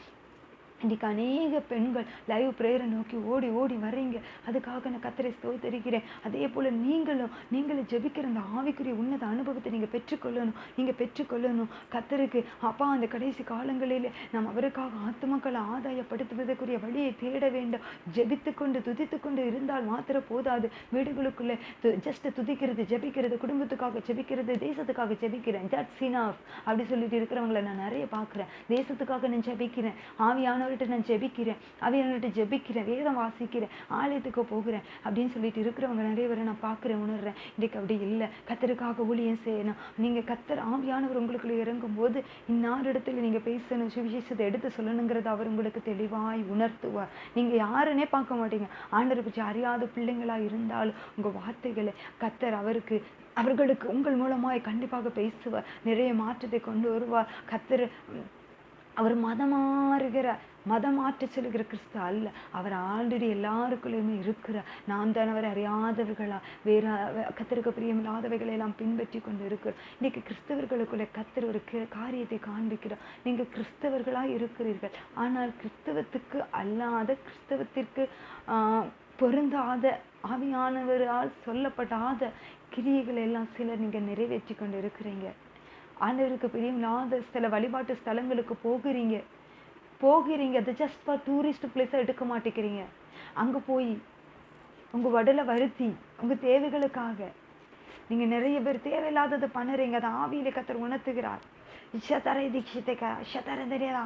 இன்னைக்கு அநேக பெண்கள் லைவ் பிரேயரை நோக்கி ஓடி வர்றீங்க. அதுக்காக நான் கர்த்தரை ஸ்தோத்திரிக்கிறேன். அதே போல நீங்களும் ஜெபிக்கிற அந்த ஆவிக்குரிய உன்னத அனுபவத்தை நீங்க பெற்றுக்கொள்ளணும். கர்த்தருக்கு அப்பா அந்த கடைசி காலங்களில் நாம் அவருக்காக ஆத்துமக்களை ஆதாயப்படுத்துவதற்குரிய வழியை தேட வேண்டும். துதித்துக்கொண்டு இருந்தால் மாத்திரம் போதாது. வீடுகளுக்குள்ள ஜஸ்ட் துதிக்கிறது, ஜெபிக்கிறது, குடும்பத்துக்காக ஜெபிக்கிறது, தேசத்துக்காக ஜெபிக்கிறேன், தட்ஸ் இனஃப் அப்படி சொல்லிட்டு இருக்கிறவங்களை நான் நிறைய பார்க்கிறேன். தேசத்துக்காக நான் ஜெபிக்கிறேன், ஆவியானவர்கிட்ட நான் ஜெபிக்கிறேன், வேதம் வாசிக்கிறேன், ஆலயத்துக்கு போகிறேன் அப்படின்னு சொல்லிட்டு இருக்கிறவங்க நிறைய பேரை நான் பார்க்கிறேன், உணர்றேன். இன்றைக்கு அப்படி இல்லை. கர்த்தருக்காக ஊழியம் செய்யணும். நீங்க கர்த்தர் ஆவியானவர் உங்களுக்குள்ள இறங்கும் போது இன்னார் இடத்துல நீங்க பேசணும், சுவிசேஷத்தை எடுத்து சொல்லணுங்கிறத அவர் உங்களுக்கு தெளிவாய் உணர்த்துவார். நீங்க யாருன்னே பார்க்க மாட்டீங்க. ஆண்டவரை பற்றி அறியாத பிள்ளைங்களா இருந்தாலும் உங்க வார்த்தைகளை கர்த்தர் அவர்களுக்கு உங்கள் மூலமாய் கண்டிப்பாக பேசுவார். நிறைய மாற்றத்தை கொண்டு வருவார். கர்த்தர் அவர் மதம் மாற்றி செல்கிற கிறிஸ்து அல்ல. அவர் ஆல்ரெடி எல்லாருக்குள்ளேயுமே இருக்கிற, நாம் தான் அவரை அறியாதவர்களா வேற கர்த்தருக்கு பிரியமில்லாதவைகளை எல்லாம் பின்பற்றி கொண்டு இருக்கிறோம். இன்னைக்கு கிறிஸ்தவர்களுக்குள்ள கர்த்தர் ஒரு காரியத்தை காண்பிக்கிறார். நீங்க கிறிஸ்தவர்களா இருக்கிறீர்கள், ஆனால் கிறிஸ்தவத்துக்கு அல்லாத, கிறிஸ்தவத்திற்கு பொருந்தாத, ஆவியானவரால் சொல்லப்படாத கிரியைகள் எல்லாம் சிலர் நீங்க நிறைவேற்றி கொண்டு இருக்கிறீங்க. ஆண்டவருக்கு பிரியமில்லாத சில வழிபாட்டு ஸ்தலங்களுக்கு போகிறீங்க. அது ஜஸ்ட் ஃபார் டூரிஸ்ட் பிளேஸா எடுக்க மாட்டேங்கிறீங்க. அங்க போய் உங்க உடலை வருத்தி உங்க தேவைகளுக்காக நீங்க நிறைய பேர் தேவையில்லாததை பண்ணுறீங்க. அதை ஆவியில கர்த்தர் உணர்த்துகிறார். இஷதரை தீட்சித்தைக்கா இஷதரை தெரியாதா,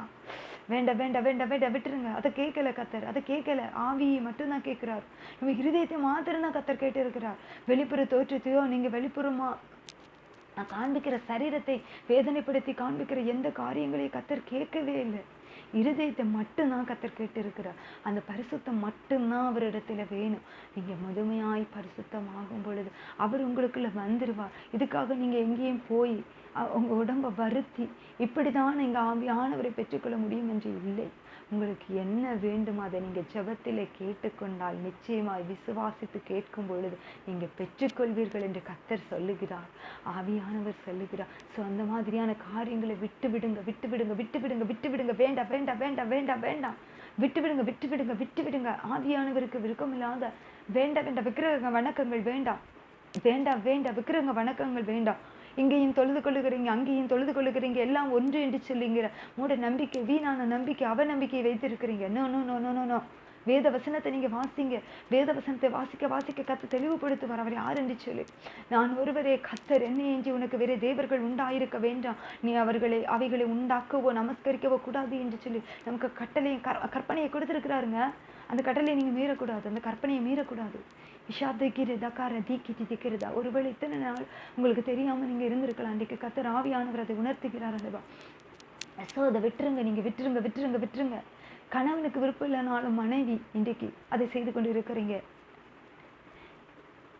வேண்டாம் வேண்டாம் வேண்டாம் வேண்டாம் விட்டுருங்க. அதை கேட்கல கர்த்தர், அதை கேட்கல. ஆவியை மட்டும்தான் கேட்கிறார். நம்ம இருதயத்தை மாத்திரம் தான் கர்த்தர் கேட்டு இருக்கிறார். வெளிப்புற தோற்றத்தையோ நீங்க வெளிப்புறமா காண்பிக்கிற சரீரத்தை வேதனைப்படுத்தி காண்பிக்கிற எந்த காரியங்களையும் கர்த்தர் கேட்கவே இல்லை. இருதயத்தை மட்டும்தான் கர்த்தர் கேட்டு இருக்கிறார். அந்த பரிசுத்தம் மட்டும்தான் அவரிடத்துல வேணும். நீங்க முழுமையாய் பரிசுத்தமாகும் பொழுது அவர் உங்களுக்குள்ள வந்துருவார். இதுக்காக நீங்க எங்கேயும் போய் உங்க உடம்ப வருத்தி இப்படிதான் நீங்க ஆவியானவரை பெற்றுக்கொள்ள முடியும் என்று இல்லை. உங்களுக்கு என்ன வேண்டுமோ அதை நீங்க ஜெபத்திலே கேட்டுக்கொண்டால் நிச்சயமாய் விசுவாசித்து கேட்கும் பொழுது நீங்க பெற்றுக்கொள்வீர்கள் என்று கர்த்தர் சொல்லுகிறார், ஆவியானவர் சொல்லுகிறார். ஸோ அந்த மாதிரியான காரியங்களை விட்டு விடுங்க, விட்டு விடுங்க, விட்டு விடுங்க, விட்டு விடுங்க. வேண்டாம் வேண்டாம் வேண்டாம் வேண்டாம் வேண்டாம், விட்டு விடுங்க, விட்டு விடுங்க, விட்டு விடுங்க. ஆவியானவருக்கு விருப்பமில்லாத வேண்டாம் வேண்டாம் விக்கிரக வணக்கங்கள் வேண்டாம், வேண்டாம் வேண்டாம் விக்கிரக வணக்கங்கள் வேண்டாம். இங்கேயும் தொழுது கொள்ளுகிறீங்க, அங்கேயும் தொழுது கொள்ளுகிறீங்க, எல்லாம் ஒன்று என்று சொல்லுங்கிற மூட நம்பிக்கை, வீணான நம்பிக்கை, அவநம்பிக்கையை வைத்திருக்கிறீங்க. No no no no no no. வேத வசனத்தை நீங்க வாசிங்க. வேத வசனத்தை வாசிக்க வாசிக்க கர்த்தர் தெளிவுபடுத்துவார். அவர் யார் என்று சொல்லி, நான் ஒருவரே கர்த்தர், என்னை என்று உனக்கு வேறு தேவர்கள் உண்டாயிருக்க வேண்டாம், நீ அவைகளை உண்டாக்கவோ நமஸ்கரிக்கவோ கூடாது என்று சொல்லி நமக்கு கட்டளையும் கற்பனையை கொடுத்திருக்கிறாருங்க. அந்த கட்டளையை நீங்க மீறக்கூடாது, அந்த கற்பனையை மீறக்கூடாது. விஷாதிக்கிறதா திக்கிறதா. ஒருவேளை இத்தனை நாள் உங்களுக்கு தெரியாம நீங்க இருந்திருக்கலாம். இன்றைக்கு கர்த்தர் ஆவியானவர் அதை உணர்த்துகிறார் அல்லவா. ஸோ அதை விட்டுருங்க, நீங்க விட்டுருங்க விட்டுருங்க விட்டுருங்க. கணவனுக்கு விருப்பம் இல்லைனாலும் மனைவி இன்றைக்கு அதை செய்து கொண்டு இருக்கிறீங்க.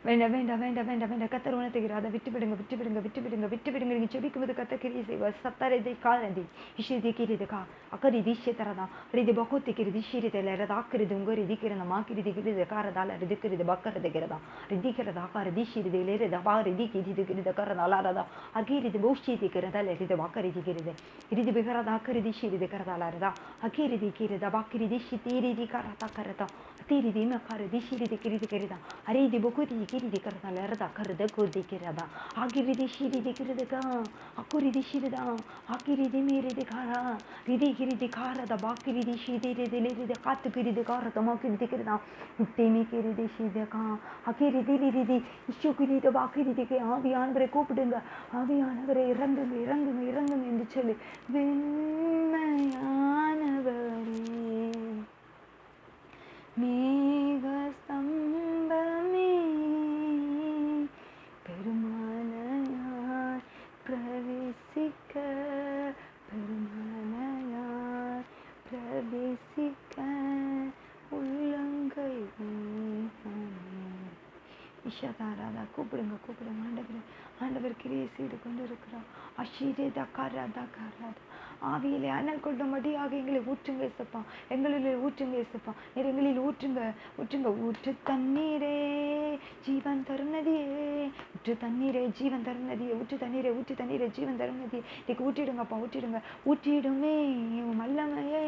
வேண்டாம் வேண்டாம் வேண்டாம் வேண்டாம் வேண்டாம். கர்த்தர் உணர்த்துகிறார், அதை விட்டு விடுங்க, விட்டு விடுங்க, விட்டு விடுங்க, விட்டு விடுங்க. நீங்க செபிக்கும் போது கர்த்தர் கிரியை செய்வார். சத்தரதை காரதி இஷிதி கிரிதுக்கா அக்கரி தீஷே தரதா ரிதி பகோத்தி கிரிதி ஷிரிதல ரதாக்கிரிது உங்க ரிதிக்கிறத மாக்கிரிதி கிரிது காரதால ரிதிக்கிறது பக்கரதுக்கிறதா ரிதிக்கிறதா காரதி ஷிரிதிலே ரதா ரிதி கிரிது கிரித கரதால ரதா அகிரிதி போஷிதி கிரதல ரிதி பக்கரிதி கிரிது ரிதி பிகரதா கிரிதி ஷிரிதி கரதால ரதா அகிரிதி கிரித பக்கிரிதி ஷிதிரிதி கரதா கரதா அத்திரிதி மகரிதி ஷிரிதி கிரிது கிரிதா அரிதி பகுதி கிரிதி கரதால ரதா கரத கோதி கிரதா அகிரிதி ஷிரிதி கிரிதுகா அக்குரிதி ஷிரிதா அகிரிதி மேரிதி காரா ரிதி கிரிதி காரத பாக்கிரிதி ஷிதிரிதி லிரிதி காத்து கிரிதி காரத மாக்கிரிதி கிரதா இத்தேமி கிரிதி ஷிதகா அகிரிதி லிரிதி இஷு கிரிதி பாக்கிரிதிக்கு. ஆவியானவரை கூப்பிடுங்க, ஆவியானவரை இறங்குங்க இறங்குங்க இறங்குங்க என்று சொல்லி, வெண்மையானவரே மேக ஸ்தம்பமே பெருமழையாய் பிரவேசிக்க, பெருமழையாய் பிரவேசிக்க உள்ளங்கை இஷதாராதா. கூப்பிடுங்க கூப்பிடுங்க. ஆண்டவர் கிரியை செய்து கொண்டு இருக்கிறார். அஷீரே தக்காரா தக்காரா. ஆவியிலே அனல் கொள்ளும்படியாக எங்களை ஊற்றுங்க இசப்பா, எங்களிலே ஊற்றுங்க இசப்பா, நீர் எங்களில் ஊற்றுங்க ஊற்றுங்க. ஊற்று தண்ணீரே ஜீவன் தருணதியே, ஊற்று தண்ணீரே ஜீவன் தருணதியே, ஊற்று தண்ணீரே ஊற்று தண்ணீரே ஜீவன் தருணதியே. இன்னைக்கு ஊற்றிடுங்கப்பா, ஊற்றிடுங்க. ஊற்றிடுமே வல்லமையே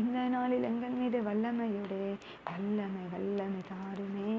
இந்த நாளில் எங்கள் மீது வல்லமையோடே, வல்லமை வல்லமை தாருமே.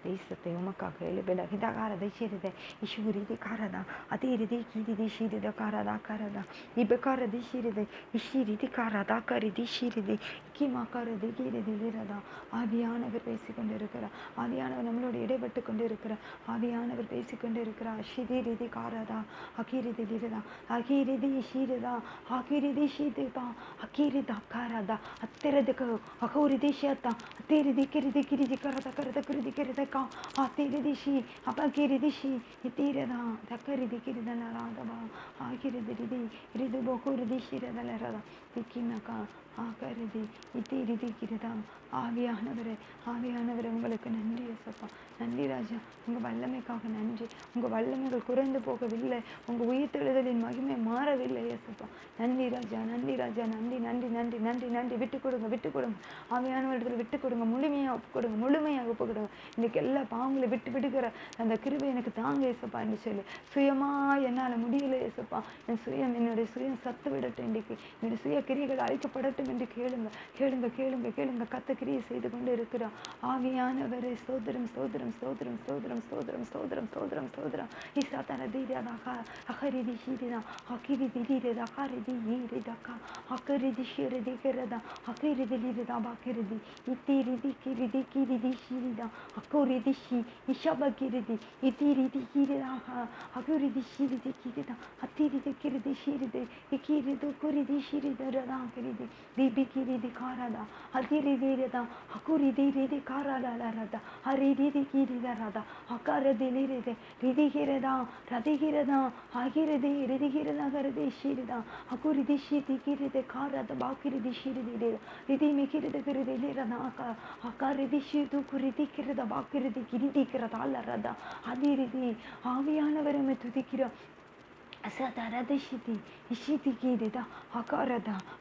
தேசத்தை உமக்காக எழுப்பிட ஹிதகார தேசியதை இஷூரிதி காரதா அதிரிதி கீரிதி ஷீரித காரதா காரதா இப்பகாரதி ஷீரிதை இஷீரிதி காரதா கரிதி ஷீரிதி கிமாக்காரதி கீரிதி வீரதா. ஆவியானவர் பேசிக்கொண்டு இருக்கிறார். ஆவியானவர் நம்மளோட இடைப்பட்டு கொண்டு இருக்கிறார். ஆவியானவர் பேசிக்கொண்டு இருக்கிறார். ஷிதிரிதி காரதா அகிரிதி வீரதா அகிரிதி ஷீரிதா அகிரிதி ஷீதிபா அகிரிதா காரதா அத்திரதுக்கு அகோரிதி ஷேத்தா அத்திரிதி கிரிதி கிரிதி கரத கரத கிரிதி கிரித கா ஆத்திரிதிஷி அபகிரிதிஷி இத்தீரதா தக்கரிதி கிரிதலராதவா ஆகிரிதிரிதி ரிது பொகுரிதிஷிரதலரதா திக்கினகா ஆகரிதி இத்தீரிதி கிரிதா. ஆவியானவரே ஆவியானவரே உங்களுக்கு நன்றி ஏசப்பா. நன்றி ராஜா, உங்கள் வல்லமைக்காக நன்றி. உங்கள் வல்லமைகள் குறைந்து போகவில்லை, உங்கள் உயிர்த்தெழுதலின் மகிமை மாறவில்லை ஏசப்பா. நன்றி ராஜா, நன்றி ராஜா, நன்றி நன்றி நன்றி நன்றி நன்றி. விட்டு கொடுங்க, விட்டு கொடுங்க ஆவியானவர்கள், விட்டு கொடுங்க, முழுமையாக ஒப்பு கொடுங்க, முழுமையாக ஒப்பு கொடுங்க. இன்னைக்கு எல்லா பாவங்களை விட்டு விடுகிற அந்த கிருபை எனக்கு தாங்க ஏசப்பா என்று சொல்லி சுயமா என்னால் முடியலை ஏசப்பா, என் சுயம் என்னுடைய சுயம் சத்து விடட்டும், இன்றைக்கு என்னுடைய சுய கிரியைகள் அழிக்கப்படட்டும் என்று கேளுங்க கேளுங்க கேளுங்க கேளுங்க. கத்த கிரியை செய்து கொண்டு இருக்கிறார் ஆவியானவரே. ஸ்தோத்திரம் ஸ்தோத்திரம் ஸ்தோத்திரம் ஸ்தோத்திரம் ஸ்தோத்திரம் ஸ்தோத்திரம் ஸ்தோத்திரம் ஸ்தோத்திரம். இசாதன தீரதா அகரிதி ஷீரிதா அகிரிதி தீரதா அகரிதி ஈரிதா அகரிதி ஷீரிதி கிரதா அகிரிதி லீரதா பாகிரிதி இத்திரிதி கிரிதி கிரிதி ஷீரிதா அகரிதி ஷீ இஷபகிரிதி இத்திரிதி கிரிதா அகரிதி ஷீரிதி கிரிதா அத்திரிதி கிரிதி ஷீரிதி இக்கிரிது குரிதி ஷீரிதா கிரிதி தீபி கிரிதி காரதா அதிரிதி ரதா அகுரிதி ரிதி காரதா ஹரிதி கிரிதரதா அகரதி லிரிதி ரிதிகிரதா ரதிகிரதா அகிரிதி ரிதிகிரதா கரதி ஷீரிதா அகுரிதி ஷீதி கிரிதி காரத பாகிரிதி ஷீரிதி ரிதி மிகிரிதி கிரிதி லிரதா அகரிதி ஷீது குரிதி கிரத பாகிரிதி கிரிதி கிரதா லரதா அதிரிதி. ஆவியானவரை துதிக்கிறோம்.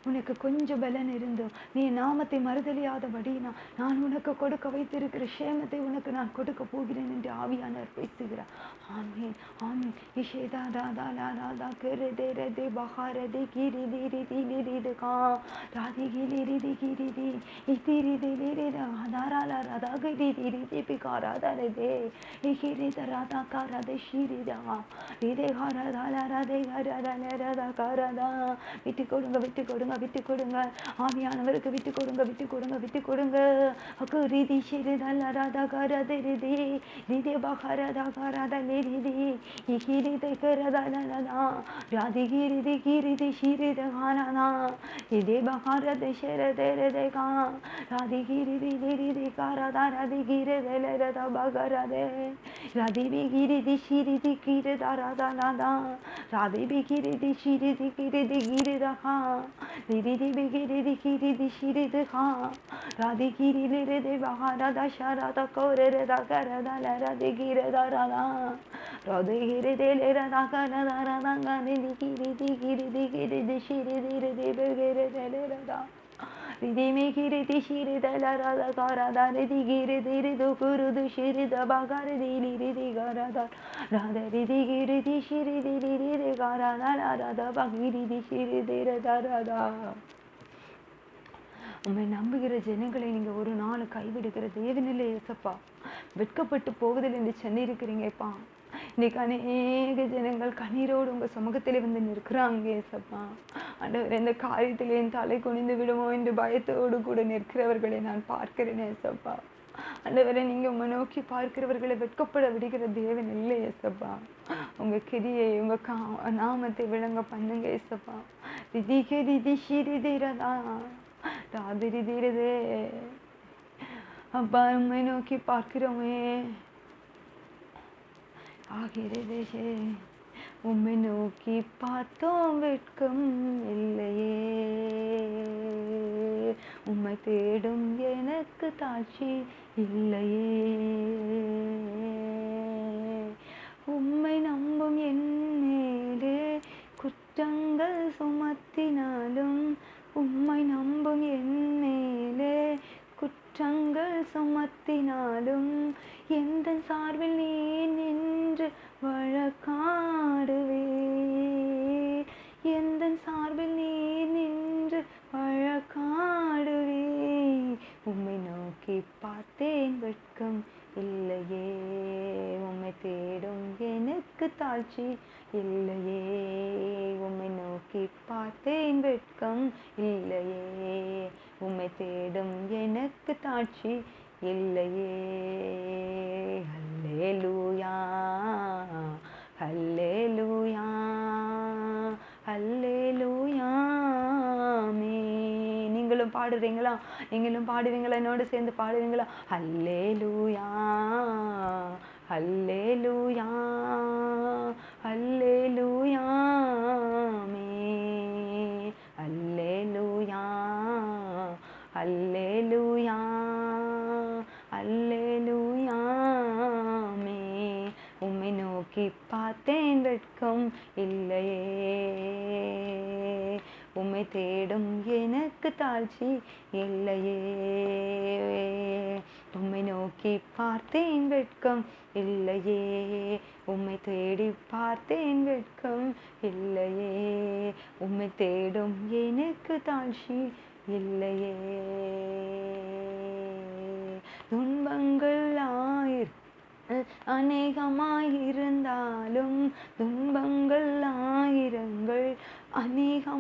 உனக்கு கொஞ்சம் பலன் இருந்தோம், நீ நாமத்தை மறுதலியாதபடி நான் உனக்கு கொடுக்க வைத்திருக்கிற சேமத்தை உனக்கு நான் கொடுக்க போகிறேன் என்று ஆவியானவர் பேசுகிறார். ஆமீன் ஆமீன். விட்டு கொடுங்க விட்டு கொடுங்க விட்டு கொடுங்க ஆவியானவருக்கு விட்டு கொடுங்க விட்டு கொடுங்க விட்டு கொடுங்க. அகுரிதி ஷிரிதலரதா கரதிரிதி ரிதி பகரதா கரதலிரிதி இகிரிதி கரதலரதா ராதிகிரிதி கிரிதி ஷிரிதகானதா ரிதி பகரதி ஷிரதெரதகா ராதிகிரிதி ரிதி கரதா ரதிகிரதலரதா பகரதே ராதிபி கிரிதி ஷிரிதி கிரதரதலதா ராதிபி கிரிதி ஷிரிதி கிரிதி கிரிதகா ரிதி பிகிரிதி கிரிதி ஷிரிதகா ராதி கிரிலிரிதி பகரதா ஷரத கோரதா கரதல ரதி கிரதரதா ராதி கிரிதி லிரதா கரதரதா ரிதி கிரிதி கிரிதி கிரிதி ஷிரிதி ரிதி பிகிரிதலரதா ரிதி மிகிரிதி ஷிரிதலரதா கரதா ரிதி கிரிதி ரிது குருது ஷிரித பகரிதி லிரிதி கரதா ராத ரிதி கிரிதி ஷிரிதி ரிதி கரதா ராத பகிரிதி ஷிரிதி ரதரதா. உம்மை நம்புகிற ஜனங்களை நீங்க ஒரு நாள் கைவிடுகிற தேவனில்லை ஏசப்பா. வெட்கப்பட்டு போவதில் என்று சொன்னிருக்கிறீங்கப்பா. இன்னைக்கு அநேக ஜனங்கள் கண்ணீரோடு உங்க சமூகத்திலே வந்து நிற்கிறாங்க ஏசப்பா. ஆண்டவரே, இந்த காரியத்திலே என் தலை குனிந்து விடுமோ என்று பயத்தோடு கூட நிற்கிறவர்களை நான் பார்க்கிறேன் ஏசப்பா. ஆண்டவரே, நீங்க உம்மை நோக்கி பார்க்கிறவர்களை வெட்கப்பட விடுகிற தேவன் இல்லை ஏசப்பா. உங்க கிரியை உங்க நாமத்தை விளங்க பண்ணுங்க ஏசப்பா. ரிதிகே ரிதி ஷிரிதிரதா ராதிரிதிரதே அப்பா, உம்மை நோக்கி பார்க்கிறோமே ஆகிறதே. உம்மை நோக்கி பார்த்தோம் வெட்கம் இல்லையே, உம்மை தேடும் எனக்கு தாழ்ச்சி இல்லையே. உம்மை நம்பும் என் மேலே குற்றங்கள் சுமத்தினாலும், உம்மை நம்பும் என் மேலே குற்றங்கள் சுமத்தினாலும், எந்த சார்பில் நீ நின்று வழக்காடுவே, எந்த சார்பில் நீ நின்று வழக்காடுவே. உம்மை நோக்கி பார்த்தேன் வெட்கம் இல்லையே, உம்மை தேடும் எனக்கு தாழ்ச்சி இல்லையே. உம்மை நோக்கி பார்த்தேன் வெட்கம் இல்லையே, உம்மை தேடும் எனக்கு தாழ்ச்சி இல்லையே. ஹல்லேலூயா ஹல்லேலூயா ஹல்லேலூயா. நீங்களும் பாடுறீங்களா? நீங்களும் பாடுவீங்களா? என்னோடு சேர்ந்து பாடுவீங்களா? ஹல்லேலூயா நோக்கி பார்த்தேன் வெட்கம் இல்லையே, உம்மை தேடும் எனக்கு தாழ்ச்சி இல்லையே. உம்மை நோக்கி பார்த்தேன் வெட்கம் இல்லையே, உம்மை தேடி பார்த்தேன் வெட்கம் இல்லையே, உம்மை தேடும் எனக்கு தாழ்ச்சி இல்லையே. துன்பங்கள் அநேகமாயிருந்தாலும், துன்பங்கள் ஆயிரங்கள் அநேகமாயிருந்தாலும்,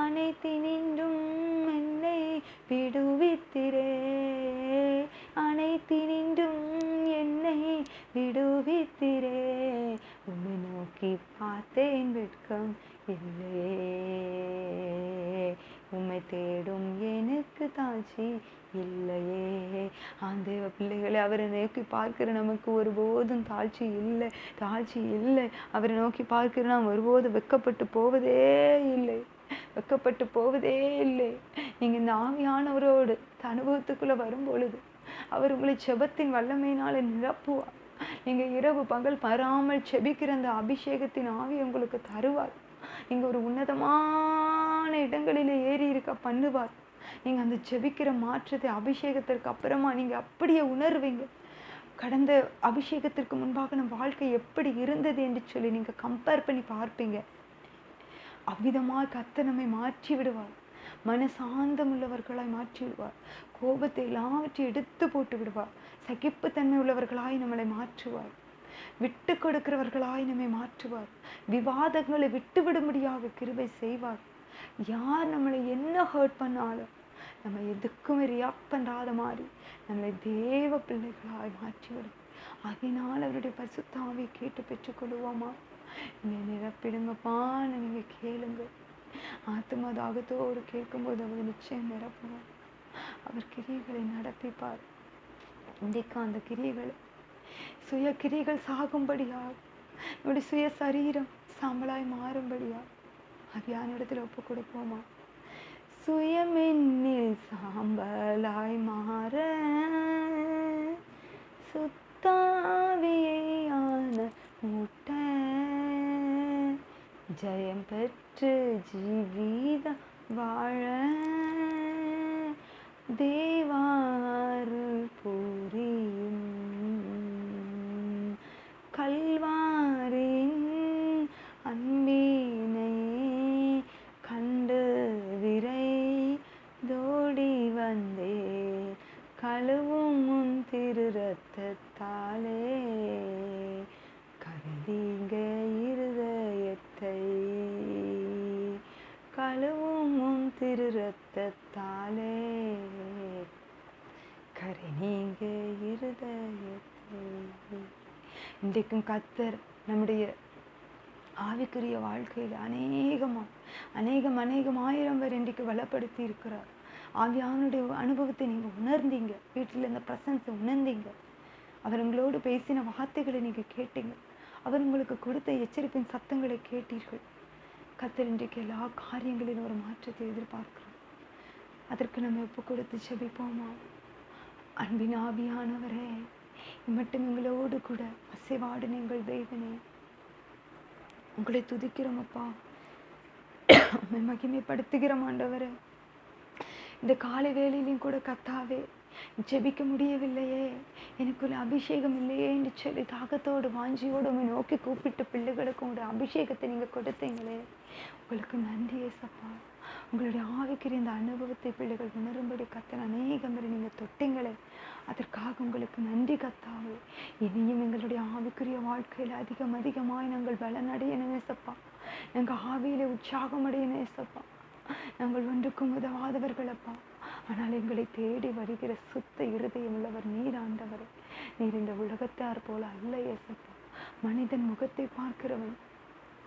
அனைத்தினின்றும் என்னை விடுவித்திரே, அனைத்தினின்றும் என்னை விடுவித்திரே. உம்மை நோக்கி பார்த்தேன் வெட்கம் இல்லையே, உம்மை தேடும் எனக்கு தாழ்ச்சி இல்லையே. ஆண்டேவ பிள்ளைகளை அவரை நோக்கி பார்க்கிற நமக்கு ஒருபோதும் தாழ்ச்சி இல்லை, தாழ்ச்சி இல்லை. அவரை நோக்கி பார்க்கிற நாம் ஒருபோதும் வெட்கப்பட்டு போவதே இல்லை, வெட்கப்பட்டு போவதே இல்லை. நீங்க இந்த ஆவியானவரோடு அனுபவத்துக்குள்ள வரும் பொழுது அவர் உங்களை செபத்தின் வல்லமையினால நிரப்புவார். நீங்க இரவு பகல் பராமல் செபிக்கிற அந்த அபிஷேகத்தின் ஆவி உங்களுக்கு தருவார். நீங்க ஒரு உன்னதமான இடங்களிலே ஏறி இருக்க பண்ணுவார். நீங்க அந்த ஜெபிக்கிற மாற்றத்தை அபிஷேகத்திற்கு அப்புறமா நீங்க அப்படியே உணர்வீங்க. கடந்த அபிஷேகத்திற்கு முன்பாக நம் வாழ்க்கை எப்படி இருந்தது என்று சொல்லி நீங்க கம்பேர் பண்ணி பார்ப்பீங்க. அவ்விதமாக கர்த்தர் நம்மை மாற்றி விடுவார். மனசாந்தம் உள்ளவர்களாய் மாற்றி விடுவார். கோபத்தை எல்லாவற்றையும் எடுத்து போட்டு விடுவார். சகிப்புத்தன்மை உள்ளவர்களாய் நம்மளை மாற்றுவார். விட்டு கொடுக்கிறவர்களாய் நம்மை மாற்றுவார். விவாதங்களை விட்டுவிடும்படியாக கிருபை செய்வார். யார் நம்மளை என்ன ஹர்ட் பண்ணாலும் நம்ம எதுக்குமே ரியாக்ட் பண்றாத மாதிரி நம்மளை தேவ பிள்ளைகளாய் மாற்றிவிடும். அதனால் அவருடைய பரிசுத்த ஆவியை கேட்டு பெற்றுக்கொள்வோமா? நீங்க நிரப்பிடுங்கப்பான்னு நீங்க கேளுங்க. ஆத்மா தாகத்தோடு கேட்கும்போது அவர் நிச்சயம் நிரப்புவார். அவர் கிரியைகளை நடப்பிப்பார். இன்றைக்கு அந்த கிரியைகளை சுய கிரிகள் சாகும்படியாக, நம்முடைய சுய சரீரம் சாம்பலாய் மாறும்படியா அவியான இடத்துல ஒப்பு கொடுப்போமா? சுயமென்னில் சாம்பலாய் மாற சுத்தாவியான மூட்ட ஜெயம் பெற்று ஜீவிதம் வாழ தேவாருள் புரியும் கல்வாரின் அன்பினை கண்டு விரைந்தோடி வந்தே கழுவும் உன் திரு ரத்தத்தாலே கருதிங்க இருதயத்தை கழுவும் உன் திரு ரத்தத்தாலே கரை நீங்க இருதயத்தை. இன்றைக்கும் கர்த்தர் நம்முடைய ஆவிக்குரிய வாழ்க்கையில் அநேகம் ஆயிரம் பேர் இன்றைக்கு பலப்படுத்தி இருக்கிறார். ஆவியானுடைய அனுபவத்தை நீங்க உணர்ந்தீங்க. வீட்டில் இந்த பிரசன்ஸை உணர்ந்தீங்க. அவர் உங்களோடு பேசின வார்த்தைகளை நீங்க கேட்டீங்க. அவர் உங்களுக்கு கொடுத்த எச்சரிப்பின் சத்தங்களை கேட்டீர்கள். கர்த்தர் இன்றைக்கு எல்லா காரியங்களிலும் ஒரு மாற்றத்தை எதிர்பார்க்கிறோம். அதற்கு நம்ம ஒப்பு கொடுத்து செபிப்போமா? அன்பின் ஆவியானவரே, மட்டும் எங்களோடு கூட அசைவாடு நீங்கள் தேவனே, உங்களை துதிக்கிறோம் அப்பா, உம்மை மகிமைப்படுத்துகிறோம் ஆண்டவரே. இந்த காலை வேளையிலும் கூட கர்த்தாவே, ஜெபிக்க முடியவில்லையே, எனக்குள்ள அபிஷேகம் இல்லையே என்று சொல்லி தாகத்தோடு வாஞ்சியோடு உம்மை நோக்கி கூப்பிட்டு பிள்ளைகளுக்கு உங்களுடைய அபிஷேகத்தை நீங்க கொடுத்தீங்களே, உங்களுக்கு நன்றி ஏசப்பா. உங்களுடைய ஆவிக்குரிய இந்த அனுபவத்தை பிள்ளைகள் உணரும்படி கர்த்தர் அநேகம் முறை நீங்க தொட்டீங்களே, அதற்காக உங்களுக்கு நன்றி கர்த்தாவே. இனியும் எங்களுடைய ஆவிக்குரிய வாழ்க்கையில் அதிகமாய் நாங்கள் பலனடையணும் ஏசப்பா. நாங்கள் ஆவியிலே உற்சாகம் அடையணும் ஏசப்பா. நாங்கள் ஒன்றுக்கும் உதவாதவர்கள் அப்பா, ஆனால் எங்களை தேடி வருகிற சுத்த இருதயம் உள்ளவர் நீர் ஆண்டவரே. நீர் இந்த உலகத்தார் போல அல்ல ஏசப்பா. மனிதன் முகத்தை பார்க்கிறவன்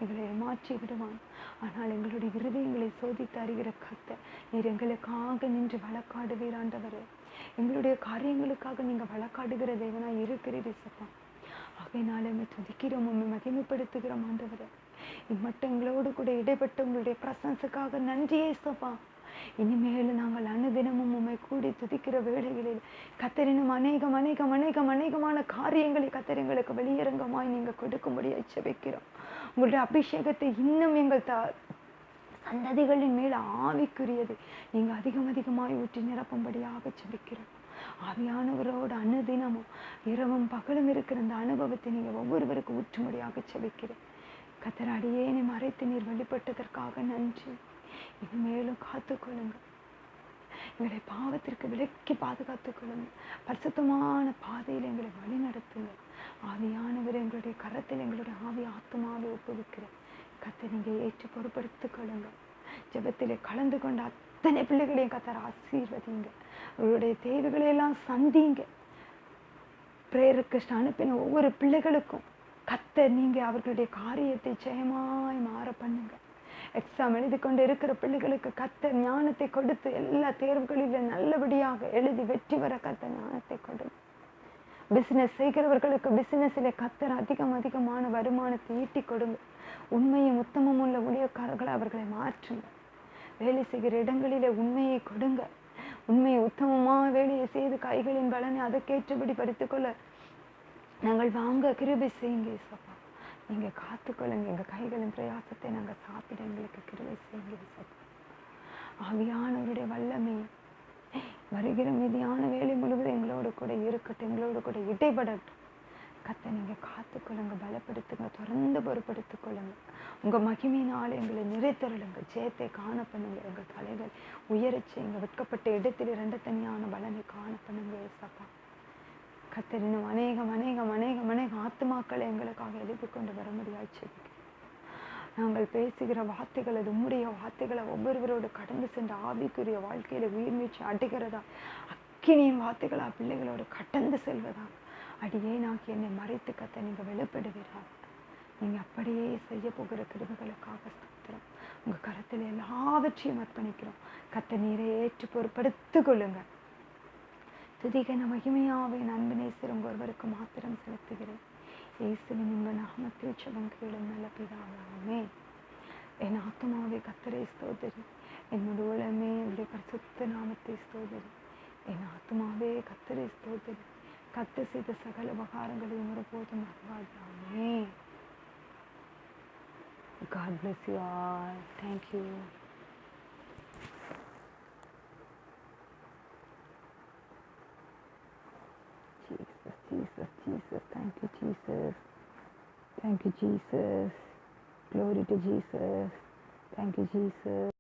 எங்களை ஏமாற்றி விடுவான், ஆனால் எங்களுடைய இருதயங்களை சோதித்து அறிகிற கர்த்தர் நீர் எங்களுக்காக நின்று வழக்காடுவீர் ஆண்டவரே. எங்களுடைய காரியங்களுக்காக நீங்க வழக்காடுகிற தேவனா இருக்கிறீர் ஏசப்பா. ஆகையினால உம்மை துதிக்கிறோம், உம்மை மகிமைப்படுத்துகிறோம் ஆண்டவரே. இம்மட்டும் எங்களோடு கூட இடைப்பட்ட உங்களுடைய பிரசன்ஸுக்காக நன்றி ஏசப்பா. இனிமேலும் நாங்கள் அனுதினமும் உம்மை கூடி துதிக்கிற வேளைகளில் கத்தரினும் அநேகமான காரியங்களை கத்தர் எங்களுக்கு வெளியரங்கமாய் நீங்க கொடுக்கும்படியாக செபிக்கிறோம். உங்களுடைய அபிஷேகத்தை இன்னும் எங்கள் சந்ததிகளின் மேல் ஆவிக்குரியது நீங்க அதிகமாய் ஊற்றி நிரப்பும்படியாக செபிக்கிறோம். ஆவியானவரோடு அனுதினமும் இரவும் பகலும் இருக்கிற அந்த அனுபவத்தை நீங்க ஒவ்வொருவருக்கும் ஊற்றும்படியாக செபிக்கிறேன். கத்தர் அடியேனை மறைத்து நீர் வெளிப்பட்டதற்காக நன்றி. இனிமேலும் காத்துக்கொள்ளுங்க, எங்களை பாவத்திற்கு விலக்கி பாதுகாத்துக் கொள்ளுங்க. பரிசுத்தமான பாதையில் எங்களை வழி நடத்துங்க. ஆவியானவர் எங்களுடைய கரத்தில் எங்களுடைய ஆவி ஆத்மாவை ஒப்புவிக்கிறேன். கத்தை நீங்க ஏற்று பொறுப்படுத்திக் கொள்ளுங்க. ஜெபத்திலே கலந்து கொண்ட அத்தனை பிள்ளைகளையும் கத்தர் ஆசீர்வதிங்க. அவருடைய தேவைகளை எல்லாம் சந்திங்க. பிரேயர் ரிக்வெஸ்ட் அனுப்பின ஒவ்வொரு பிள்ளைகளுக்கும் கத்தர் நீங்க அவர்களுடைய காரியத்தை ஜெயமாய் மாற பண்ணுங்க. எக்ஸாம் எழுதி கொண்டு இருக்கிற பிள்ளைகளுக்கு கத்தர் ஞானத்தை கொடுத்து எல்லா தேர்வுகளிலும் நல்லபடியாக எழுதி வெற்றி வர கத்தர் ஞானத்தை கொடுங்க. பிசினஸ் செய்கிறவர்களுக்கு பிசினஸிலே கத்தர் அதிகமான வருமானத்தை ஈட்டி கொடுங்க. உண்மையும் உத்தமம் உள்ள ஊழியக்காரர்களை அவர்களை மாற்றுங்க. வேலை செய்கிற இடங்களிலே உண்மையை கொடுங்க. உண்மையை உத்தமமாக வேலையை செய்து கைகளின் பலனை அதற்கேற்றபடி படித்துக்கொள்ள நாங்கள் வாங்க கிருபை செய்யுங்க. சப்பா நீங்க காத்துக்கொள்ளுங்க. எங்க கைகளின் பிரயாசத்தை நாங்க சாப்பிட எங்களுக்கு கிருபை செய்யுங்க. சப்பா ஆவியானவருடைய வல்லமை வருகிற மீதியான வேலை முழுவதும் எங்களோடு கூட இருக்கட்டும், எங்களோடு கூட இடைப்படட்டும். கத்தை நீங்க காத்துக்கொள்ளுங்க, பலப்படுத்துங்க, தொடர்ந்து பொறுப்படுத்திக் கொள்ளுங்க. உங்க மகிமையினால் எங்களை நிறைத்தருளுங்க. ஜெயத்தை காண பண்ணுங்க. எங்கள் தலைகள் உயரச் செய்யுங்க. வெட்கப்பட்ட இடத்தில் இரண்டு தனியான பலனை காண பண்ணுங்க. ஏசப்பா கத்தரினும் அநேக ஆத்துமாக்களை எங்களுக்காக எழுப்பி கொண்டு வர முடியாச்சு. நாங்கள் பேசுகிற வார்த்தைகள் அது உம்முடைய வார்த்தைகளை ஒவ்வொருவரோடு கடந்து சென்ற ஆவிக்குரிய வாழ்க்கையில உயிர் மீட்சி அடைகிறதா அக்கினியின் வார்த்தைகளா பிள்ளைகளோடு கடந்து செல்வதா அடியேனாக்கி என்னை மறைத்து கத்த நீங்க வெளிப்படுகிறார். நீங்க அப்படியே செய்ய போகிற கிருபைகளுக்காக ஸ்தோத்திரம். உங்க கரத்தில் எல்லாவற்றையும் அர்ப்பணிக்கிறோம். கத்த நீரை ஏற்று பொறுப்படுத்திக் கொள்ளுங்க. துதிகன மகிமையாவை அன்பு நேசர் உங்க ஒருவருக்கு மாத்திரம் செலுத்துகிறேன். இயேசுவின் உங்க நாமத்தில் ஜெபம் கேளும் நல்ல பிதாவே, ஆமென். என் ஆத்துமாவே கர்த்தரை ஸ்தோத்திரி, என்னுடைய உலகமே அவருடைய பரிசுத்த நாமத்தை ஸ்தோத்திரி. என் ஆத்துமாவே கர்த்தரை ஸ்தோத்திரி, கர்த்தர் செய்த சகல உபகாரங்களையும் ஒருபோதும் மறவாதே. ஆமென். God bless you all. Thank you. Jesus. Thank you, Jesus. Thank you, Jesus. Glory to Jesus. Thank you, Jesus.